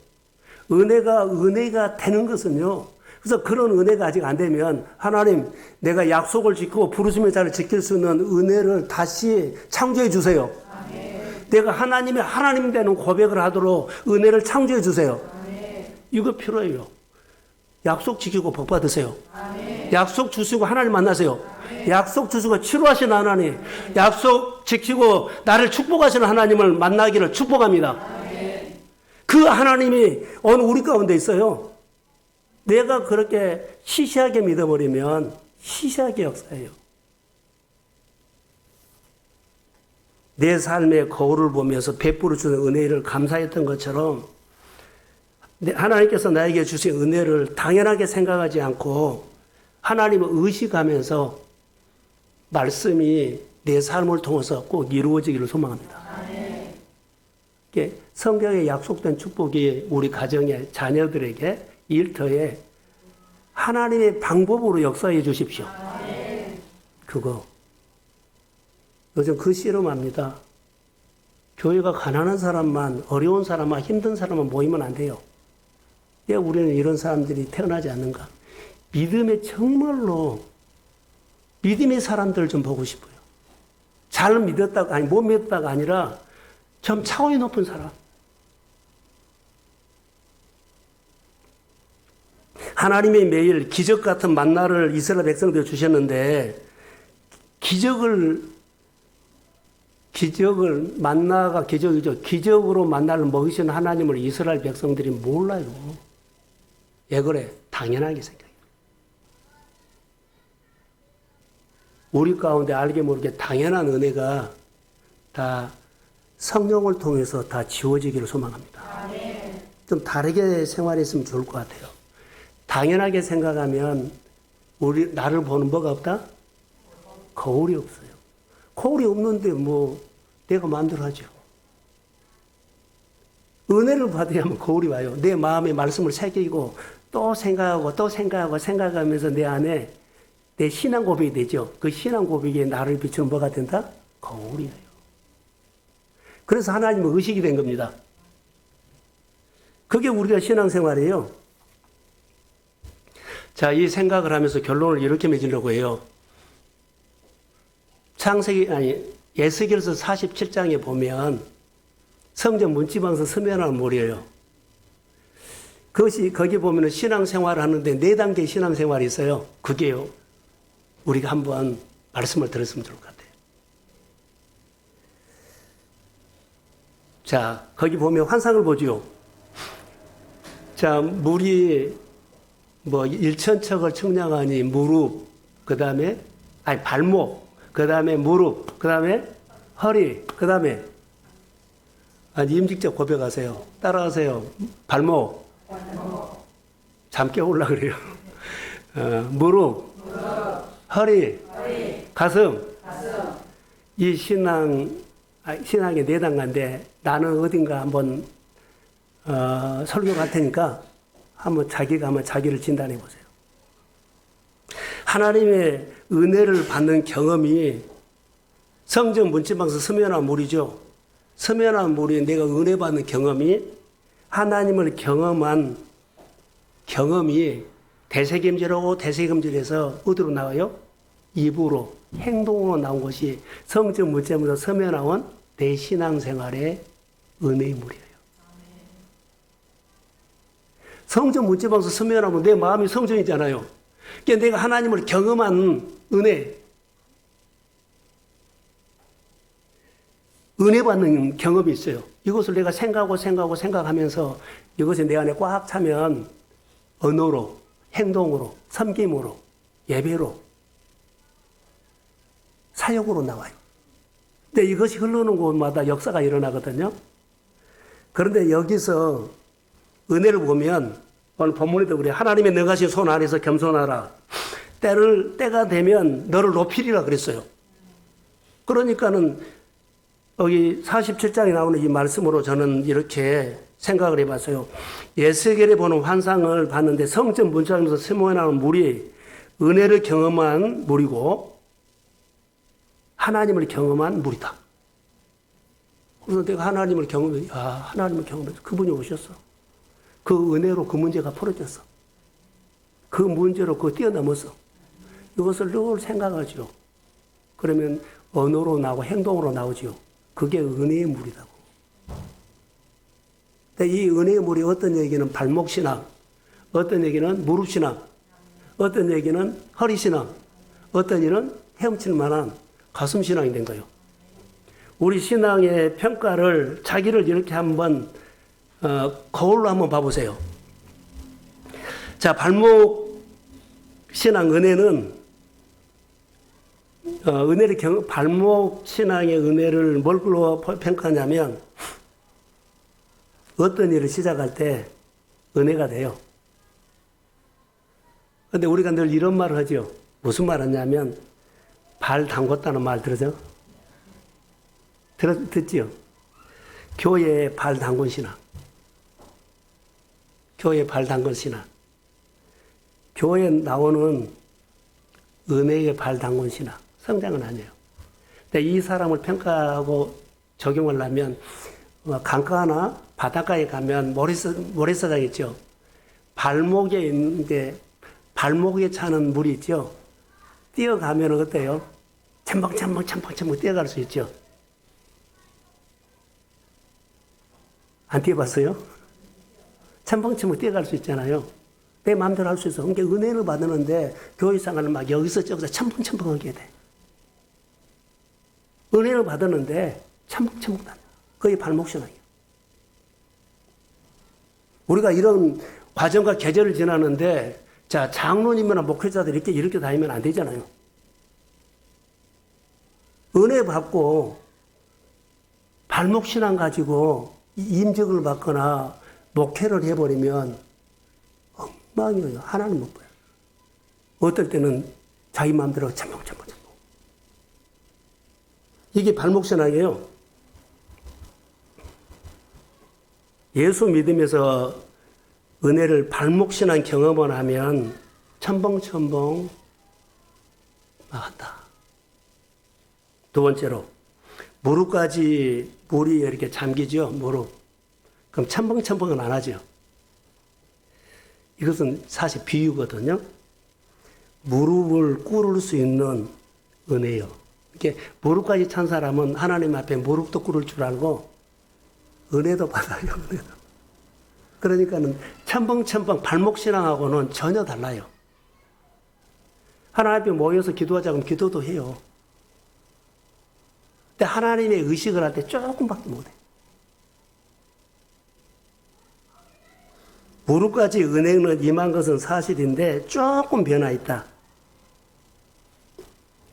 [SPEAKER 1] 은혜가 되는 것은요. 그래서 그런 은혜가 아직 안 되면 하나님 내가 약속을 지키고 부르심의 자리를 지킬 수 있는 은혜를 다시 창조해 주세요. 아멘. 내가 하나님의 하나님 되는 고백을 하도록 은혜를 창조해 주세요. 아멘. 이거 필요해요. 약속 지키고 복 받으세요. 아멘. 약속 주시고 하나님 만나세요. 약속 주시고 치료하시는 하나님, 약속 지키고 나를 축복하시는 하나님을 만나기를 축복합니다. 그 하나님이 오늘 우리 가운데 있어요. 내가 그렇게 시시하게 믿어버리면 시시하게 역사해요. 내 삶의 거울을 보면서 베풀어 주는 은혜를 감사했던 것처럼 하나님께서 나에게 주신 은혜를 당연하게 생각하지 않고 하나님을 의식하면서 말씀이 내 삶을 통해서 꼭 이루어지기를 소망합니다. 성경에 약속된 축복이 우리 가정의 자녀들에게 일터에 하나님의 방법으로 역사해 주십시오. 그거 요즘 그 씨름합니다. 교회가 가난한 사람만, 어려운 사람만, 힘든 사람만 모이면 안 돼요. 왜 우리는 이런 사람들이 태어나지 않는가? 믿음의 정말로 믿음의 사람들 좀 보고 싶어요. 잘 믿었다가 아니 못 믿었다가 아니라 좀 차원이 높은 사람. 하나님이 매일 기적 같은 만나를 이스라엘 백성들에 주셨는데 만나가 기적이죠. 기적으로 만나를 먹이시는 하나님을 이스라엘 백성들이 몰라요. 왜 그래? 당연하게 생각해요. 우리 가운데 알게 모르게 당연한 은혜가 다 성령을 통해서 다 지워지기를 소망합니다. 좀 다르게 생활했으면 좋을 것 같아요. 당연하게 생각하면 나를 보는 뭐가 없다? 거울이 없어요. 거울이 없는데 뭐 내가 마음대로 하죠. 은혜를 받아야만 거울이 와요. 내 마음에 말씀을 새기고 또 생각하면서 내 안에 내 신앙 고백이 되죠. 그 신앙 고백에 나를 비추는 뭐가 된다? 거울이에요. 그래서 하나님은 의식이 된 겁니다. 그게 우리가 신앙생활이에요. 자, 이 생각을 하면서 결론을 이렇게 맺으려고 해요. 에스겔서 47장에 보면 성전 문지방에서 스며나는 물이에요. 그것이 거기 보면 신앙생활을 하는데 4단계 신앙생활이 있어요. 그게요. 우리가 한번 말씀을 들었으면 좋을 것 같아요. 자, 거기 보면 환상을 보죠. 자, 물이 뭐 1,000척을 측량하니 무릎, 발목, 그 다음에 무릎, 그 다음에 허리, 그 다음에 임직접 고백하세요. 따라하세요. 발목. 잠 깨우려고 그래요. 무릎, 허리, 가슴. 이 신앙의 4단계인데 나는 어딘가 한번 설교 갈 테니까 한번 자기를 진단해 보세요. 하나님의 은혜를 받는 경험이 성전 문지방에서 스며난 물이죠. 스며난 물이 내가 은혜 받는 경험이 하나님을 경험한 경험이 대세김질에서 어디로 나와요? 입으로, 행동으로 나온 것이 성전 문지방에서 스며나온 내 신앙생활의 은혜의 물이에요. 성전 문지방에서 스며나면 내 마음이 성전이잖아요. 그러니까 내가 하나님을 경험한 은혜 받는 경험이 있어요. 이것을 내가 생각하면서 이것이 내 안에 꽉 차면 언어로, 행동으로, 섬김으로, 예배로, 사역으로 나와요. 근데 이것이 흐르는 곳마다 역사가 일어나거든요. 그런데 여기서 은혜를 보면 오늘 본문에도 그래. 하나님의 능하신 손 아래서 겸손하라. 때가 되면 너를 높이리라 그랬어요. 그러니까는 여기 47장에 나오는 이 말씀으로 저는 이렇게 생각을 해봤어요. 에스겔에 보는 환상을 봤는데 성전 문지방에서 스며나는 물이 은혜를 경험한 물이고 하나님을 경험한 물이다. 그래서 내가 하나님을 경험해서 그분이 오셨어. 그 은혜로 그 문제가 풀어졌어. 그 문제로 그거 뛰어넘었어. 이것을 늘 생각하죠. 그러면 언어로 나오고 행동으로 나오죠. 그게 은혜의 물이라고. 근데 이 은혜의 물이 어떤 얘기는 발목신앙, 어떤 얘기는 무릎신앙, 어떤 얘기는 허리신앙, 어떤 이는 헤엄칠 만한 가슴신앙이 된 거예요. 우리 신앙의 평가를 자기를 이렇게 한번 거울로 한번 봐보세요. 자, 발목 신앙 은혜는 발목 신앙의 은혜를 뭘로 평가하냐면 어떤 일을 시작할 때 은혜가 돼요. 근데 우리가 늘 이런 말을 하죠. 무슨 말 하냐면 발 담궜다는 말 들으죠? 듣지요? 교회에 발 담근 신앙. 교회에 발 담근 신앙. 교회에 나오는 은혜에 발 담근 신앙. 성장은 아니에요. 근데 이 사람을 평가하고 적용을 하면 강가나 바닷가에 가면 모래사장 있죠. 발목에 있는데 발목에 차는 물이 있죠. 뛰어가면 어때요? 첨벙첨벙 뛰어갈 수 있죠. 안 뛰어봤어요? 첨벙첨벙 뛰어갈 수 있잖아요. 내 마음대로 할 수 있어. 그러니까 은혜를 받았는데 교회 생활을 막 여기서 저기서 첨벙첨벙하게 돼. 은혜를 받았는데 첨벙첨벙 다녀. 그게 발목 신앙이에요. 우리가 이런 과정과 계절을 지나는데 자, 장로님이나 목회자들 이렇게 다니면 안 되잖아요. 은혜 받고 발목 신앙 가지고 임직을 받거나 목회를 해버리면 엉망이에요. 하나는 못 봐요. 어떨 때는 자기 마음대로 첨벙첨벙. 이게 발목 신앙이에요. 예수 믿으면서 은혜를 발목 신앙 경험을 하면 첨벙첨벙 나간다. 두 번째로 무릎까지 물이 이렇게 잠기죠. 무릎. 그럼 첨벙첨벙은 안 하죠. 이것은 사실 비유거든요. 무릎을 꿇을 수 있는 은혜요. 이렇게 무릎까지 찬 사람은 하나님 앞에 무릎도 꿇을 줄 알고 은혜도 받아요. 은혜도. 그러니까는 첨벙첨벙 발목 신앙하고는 전혀 달라요. 하나님 앞에 모여서 기도하자면 기도도 해요. 근데 하나님의 의식을 할 때 조금밖에 못해. 무릎까지 은혜는 임한 것은 사실인데 조금 변화 있다.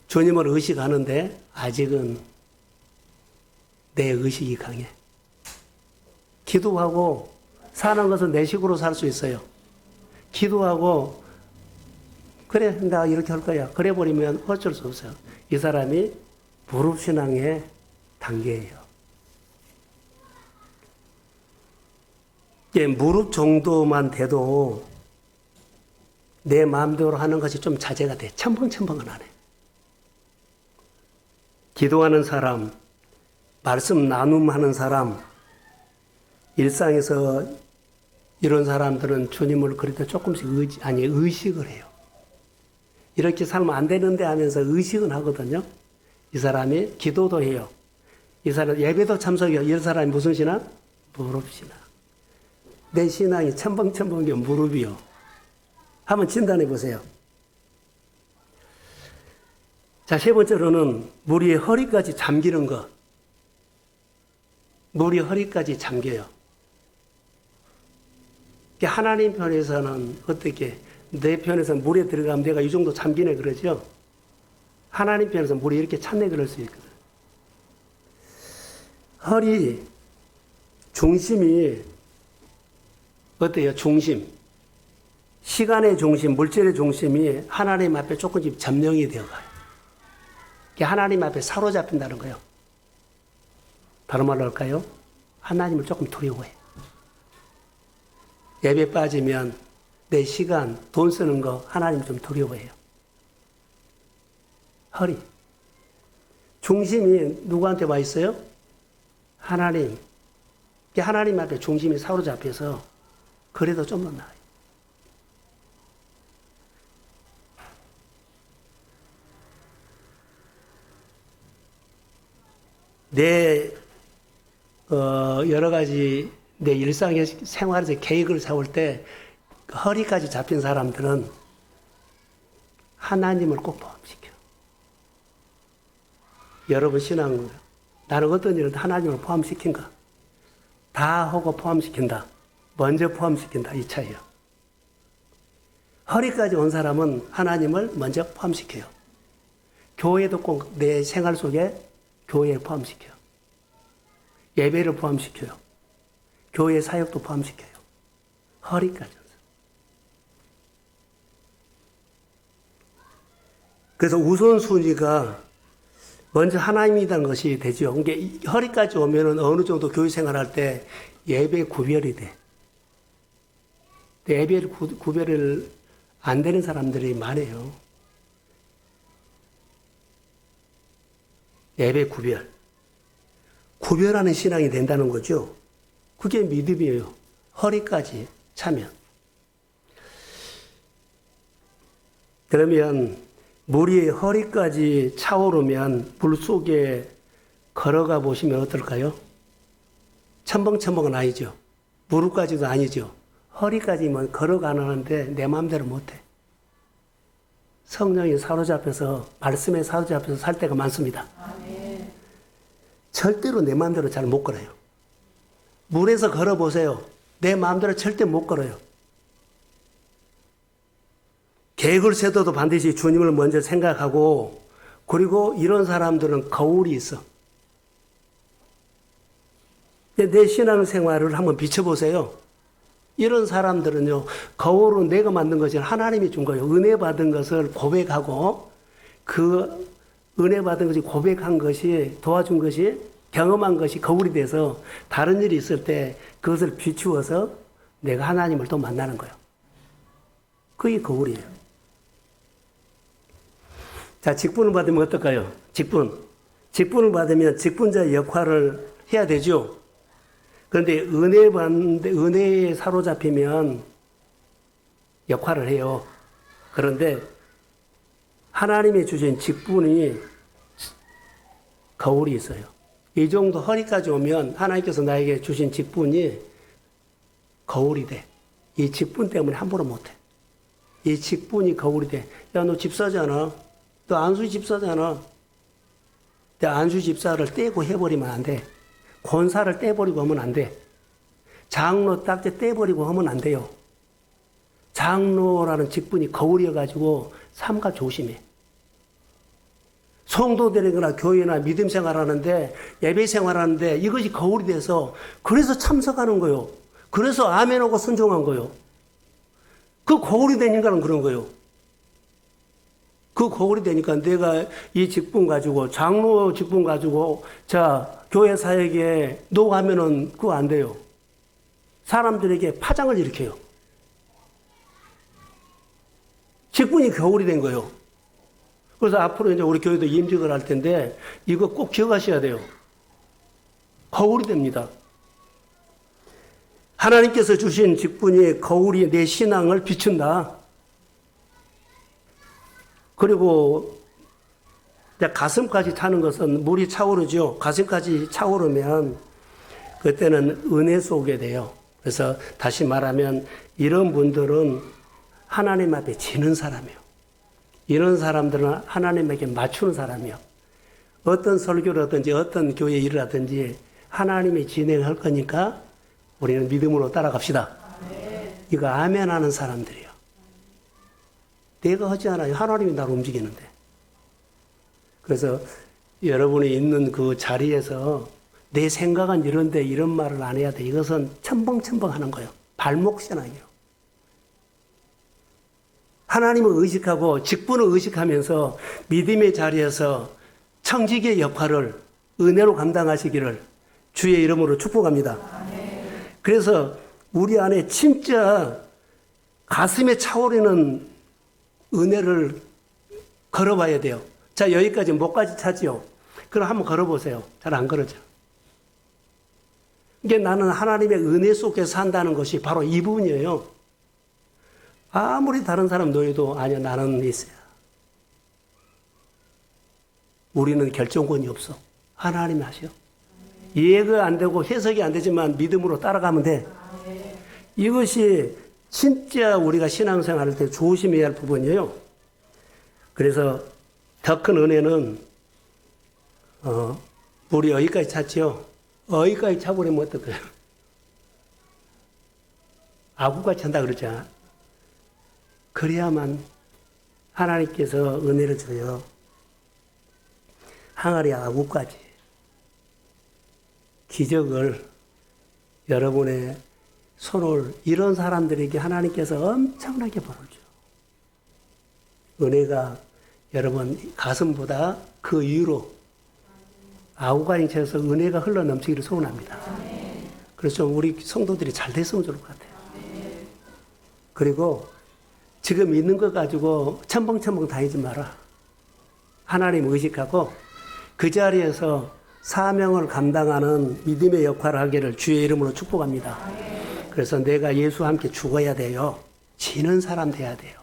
[SPEAKER 1] 주님을 의식하는데 아직은 내 의식이 강해. 기도하고 사는 것은 내 식으로 살 수 있어요. 기도하고 그래 나 이렇게 할 거야. 그래 버리면 어쩔 수 없어요. 이 사람이 무릎 신앙의 단계예요. 무릎 정도만 돼도 내 마음대로 하는 것이 좀 자제가 돼. 첨벙첨벙은 안 해. 기도하는 사람, 말씀 나눔하는 사람, 일상에서 이런 사람들은 주님을 그래도 조금씩 의식을 해요. 이렇게 살면 안 되는데 하면서 의식은 하거든요. 이 사람이 기도도 해요. 이 사람 예배도 참석해요. 이 사람이 무슨 신앙? 무릎 신앙. 내 신앙이 첨벙첨벙이 무릎이요. 한번 진단해 보세요. 자, 세 번째로는 물이 허리까지 잠기는 것. 물이 허리까지 잠겨요. 하나님 편에서는 어떻게 내 편에서는 물에 들어가면 내가 이 정도 잠기네 그러죠. 하나님 편에서 물이 이렇게 찼네 그럴 수 있거든. 허리 중심이 어때요? 중심. 시간의 중심, 물질의 중심이 하나님 앞에 조금씩 점령이 되어가요. 하나님 앞에 사로잡힌다는 거예요. 다른 말로 할까요? 하나님을 조금 두려워해. 예배 빠지면 내 시간, 돈 쓰는 거 하나님 좀 두려워해요. 허리. 중심이 누구한테 와 있어요? 하나님. 하나님 앞에 중심이 사로잡혀서 그래도 좀 더 나아요. 내 여러 가지 내 일상의 생활에서 계획을 세울 때 허리까지 잡힌 사람들은 하나님을 꼭 포함시켜. 여러분 신앙, 나는 어떤 일을 하나님을 포함시킨가? 다 하고 포함시킨다. 먼저 포함시킨다. 이 차이요. 허리까지 온 사람은 하나님을 먼저 포함시켜요. 교회도 꼭 내 생활 속에 교회에 포함시켜요. 예배를 포함시켜요. 교회 사역도 포함시켜요. 허리까지. 그래서 우선순위가 먼저 하나님이라는 것이 되죠. 그러니까 허리까지 오면은 어느 정도 교회 생활할 때 예배 구별이 돼. 예배 구별을 안 되는 사람들이 많아요. 예배 구별. 구별하는 신앙이 된다는 거죠. 그게 믿음이에요. 허리까지 차면. 그러면 물이 허리까지 차오르면 물 속에 걸어가 보시면 어떨까요? 첨벙첨벙은 아니죠. 무릎까지도 아니죠. 허리까지만 걸어가는데 내 마음대로 못해. 성령이 사로잡혀서, 말씀에 사로잡혀서 살 때가 많습니다. 절대로 내 마음대로 잘 못 걸어요. 물에서 걸어보세요. 내 마음대로 절대 못 걸어요. 계획을 세워도 반드시 주님을 먼저 생각하고, 그리고 이런 사람들은 거울이 있어. 내 신앙생활을 한번 비춰보세요. 이런 사람들은요, 거울은 내가 만든 것이 하나님이 준 거예요. 은혜 받은 것을 고백하고, 그 은혜 받은 것이 고백한 것이, 도와준 것이, 경험한 것이 거울이 돼서 다른 일이 있을 때 그것을 비추어서 내가 하나님을 또 만나는 거예요. 그게 거울이에요. 자, 직분을 받으면 어떨까요? 직분을 받으면 직분자의 역할을 해야 되죠. 그런데 은혜에 사로잡히면 역할을 해요. 그런데 하나님이 주신 직분이 거울이 있어요. 이 정도 허리까지 오면 하나님께서 나에게 주신 직분이 거울이 돼. 이 직분 때문에 함부로 못해. 이 직분이 거울이 돼. 야, 너 집사잖아. 너 안수 집사잖아. 내 안수 집사를 떼고 해버리면 안 돼. 권사를 떼버리고 하면 안 돼. 장로 딱지 떼버리고 하면 안 돼요. 장로라는 직분이 거울이어가지고 삼가 조심해. 성도들이거나 교회나 믿음 생활하는데, 예배 생활하는데 이것이 거울이 돼서, 그래서 참석하는 거요. 그래서 아멘하고 순종한 거요. 그 거울이 되니까는 그런 거요. 그 거울이 되니까 내가 이 직분 가지고, 장로 직분 가지고, 자, 교회 사역에 노 하면은 그거 안 돼요. 사람들에게 파장을 일으켜요. 직분이 거울이 된 거예요. 그래서 앞으로 이제 우리 교회도 임직을 할 텐데 이거 꼭 기억하셔야 돼요. 거울이 됩니다. 하나님께서 주신 직분이 거울이 내 신앙을 비춘다. 그리고 가슴까지 차는 것은 물이 차오르죠. 가슴까지 차오르면 그때는 은혜 속에 돼요. 그래서 다시 말하면 이런 분들은 하나님 앞에 지는 사람이에요. 이런 사람들은 하나님에게 맞추는 사람이요. 어떤 설교를 하든지 어떤 교회 일을 하든지 하나님이 진행할 거니까 우리는 믿음으로 따라갑시다. 이거 아멘 하는 사람들이요. 내가 하지 않아요. 하나님이 나를 움직이는데. 그래서 여러분이 있는 그 자리에서 내 생각은 이런데 이런 말을 안 해야 돼. 이것은 첨벙첨벙 하는 거예요. 발목 신앙이에요. 하나님을 의식하고 직분을 의식하면서 믿음의 자리에서 청지기의 역할을 은혜로 감당하시기를 주의 이름으로 축복합니다. 그래서 우리 안에 진짜 가슴에 차오르는 은혜를 걸어봐야 돼요. 자, 여기까지 목까지 차지요. 그럼 한번 걸어보세요. 잘 안 걸어져. 이게 나는 하나님의 은혜 속에 산다는 것이 바로 이 부분이에요. 아무리 다른 사람 놓여도 아니야, 나는 있어야. 우리는 결정권이 없어. 하나님이 하셔. 이해가 안 되고 해석이 안 되지만 믿음으로 따라가면 돼. 이것이 진짜 우리가 신앙생활 할 때 조심해야 할 부분이에요. 그래서 더 큰 은혜는 우리 어디까지 찾지요? 어디까지 차버리면 어떡해요? 아구까지 찬다 그러잖아. 그래야만 하나님께서 은혜를 줘요. 항아리 아구까지. 기적을 여러분의 손을 이런 사람들에게 하나님께서 엄청나게 복을 줘. 은혜가 여러분 가슴보다 그 위로 아구가 채워서 은혜가 흘러 넘치기를 소원합니다. 그래서 좀 우리 성도들이 잘 됐으면 좋을 것 같아요. 그리고 지금 있는 것 가지고 첨벙첨벙 다니지 마라. 하나님 의식하고 그 자리에서 사명을 감당하는 믿음의 역할을 하기를 주의 이름으로 축복합니다. 그래서 내가 예수와 함께 죽어야 돼요. 지는 사람 돼야 돼요.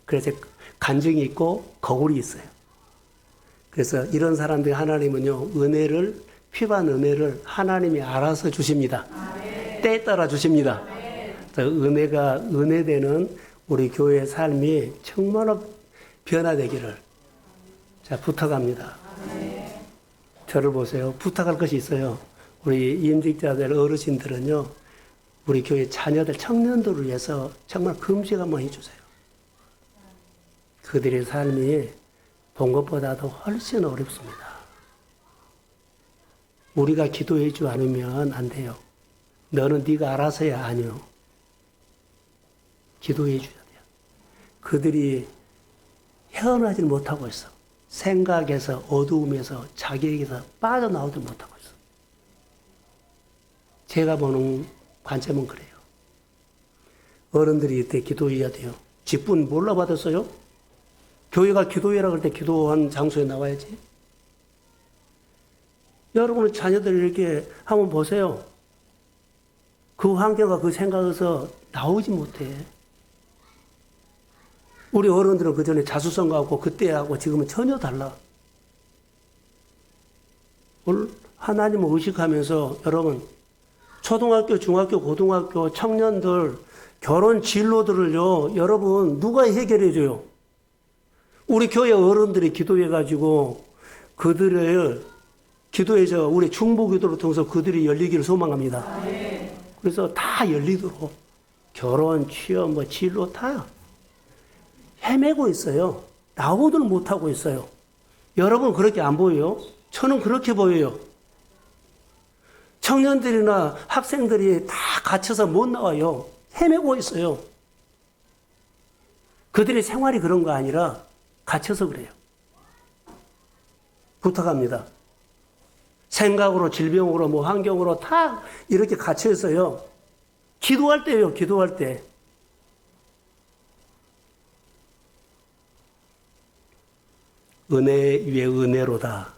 [SPEAKER 1] 그래서 간증이 있고 거울이 있어요. 그래서 이런 사람들이 하나님은요, 은혜를, 피반 은혜를 하나님이 알아서 주십니다. 때에 따라 주십니다. 은혜가 은혜되는 우리 교회의 삶이 정말로 변화되기를 자 부탁합니다. 저를 보세요. 부탁할 것이 있어요. 우리 임직자들 어르신들은요, 우리 교회 자녀들 청년들을 위해서 정말 금식 한번 해주세요. 그들의 삶이 본 것보다도 훨씬 어렵습니다. 우리가 기도해 주지 않으면 안 돼요. 너는 네가 알아서 해야 아니요. 기도해 줘야 돼요. 그들이 헤어나질 못하고 있어. 생각에서, 어두움에서, 자기에게서 빠져나오지 못하고 있어. 제가 보는 관점은 그래요. 어른들이 이때 기도해야 돼요. 직분 몰라 받았어요? 교회가 기도해라 그럴 때 기도한 장소에 나와야지. 여러분의 자녀들 이렇게 한번 보세요. 그 환경과 그 생각에서 나오지 못해. 우리 어른들은 그 전에 자수성가하고 그때하고 지금은 전혀 달라. 오늘 하나님을 의식하면서 여러분, 초등학교, 중학교, 고등학교 청년들 결혼 진로들을요, 여러분 누가 해결해 줘요? 우리 교회 어른들이 기도해가지고 그들을 기도해서 우리 중보기도를 통해서 그들이 열리기를 소망합니다. 그래서 다 열리도록 결혼, 취업, 진로 다 헤매고 있어요. 나오들 못하고 있어요. 여러분 그렇게 안 보여요? 저는 그렇게 보여요. 청년들이나 학생들이 다 갇혀서 못 나와요. 헤매고 있어요. 그들의 생활이 그런 거 아니라 갇혀서 그래요. 부탁합니다. 생각으로, 질병으로, 환경으로 다 이렇게 갇혀 있어요. 기도할 때요, 기도할 때. 은혜 위에 은혜로다.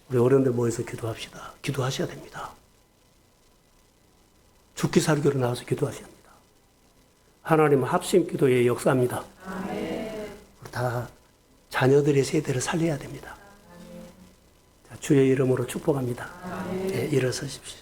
[SPEAKER 1] 우리 어른들 모여서 기도합시다. 기도하셔야 됩니다. 죽기 살기로 나와서 기도하셔야 합니다. 하나님은 합심 기도의 역사입니다. 우리 다 자녀들의 세대를 살려야 됩니다. 자, 주의 이름으로 축복합니다. 네, 일어서십시오.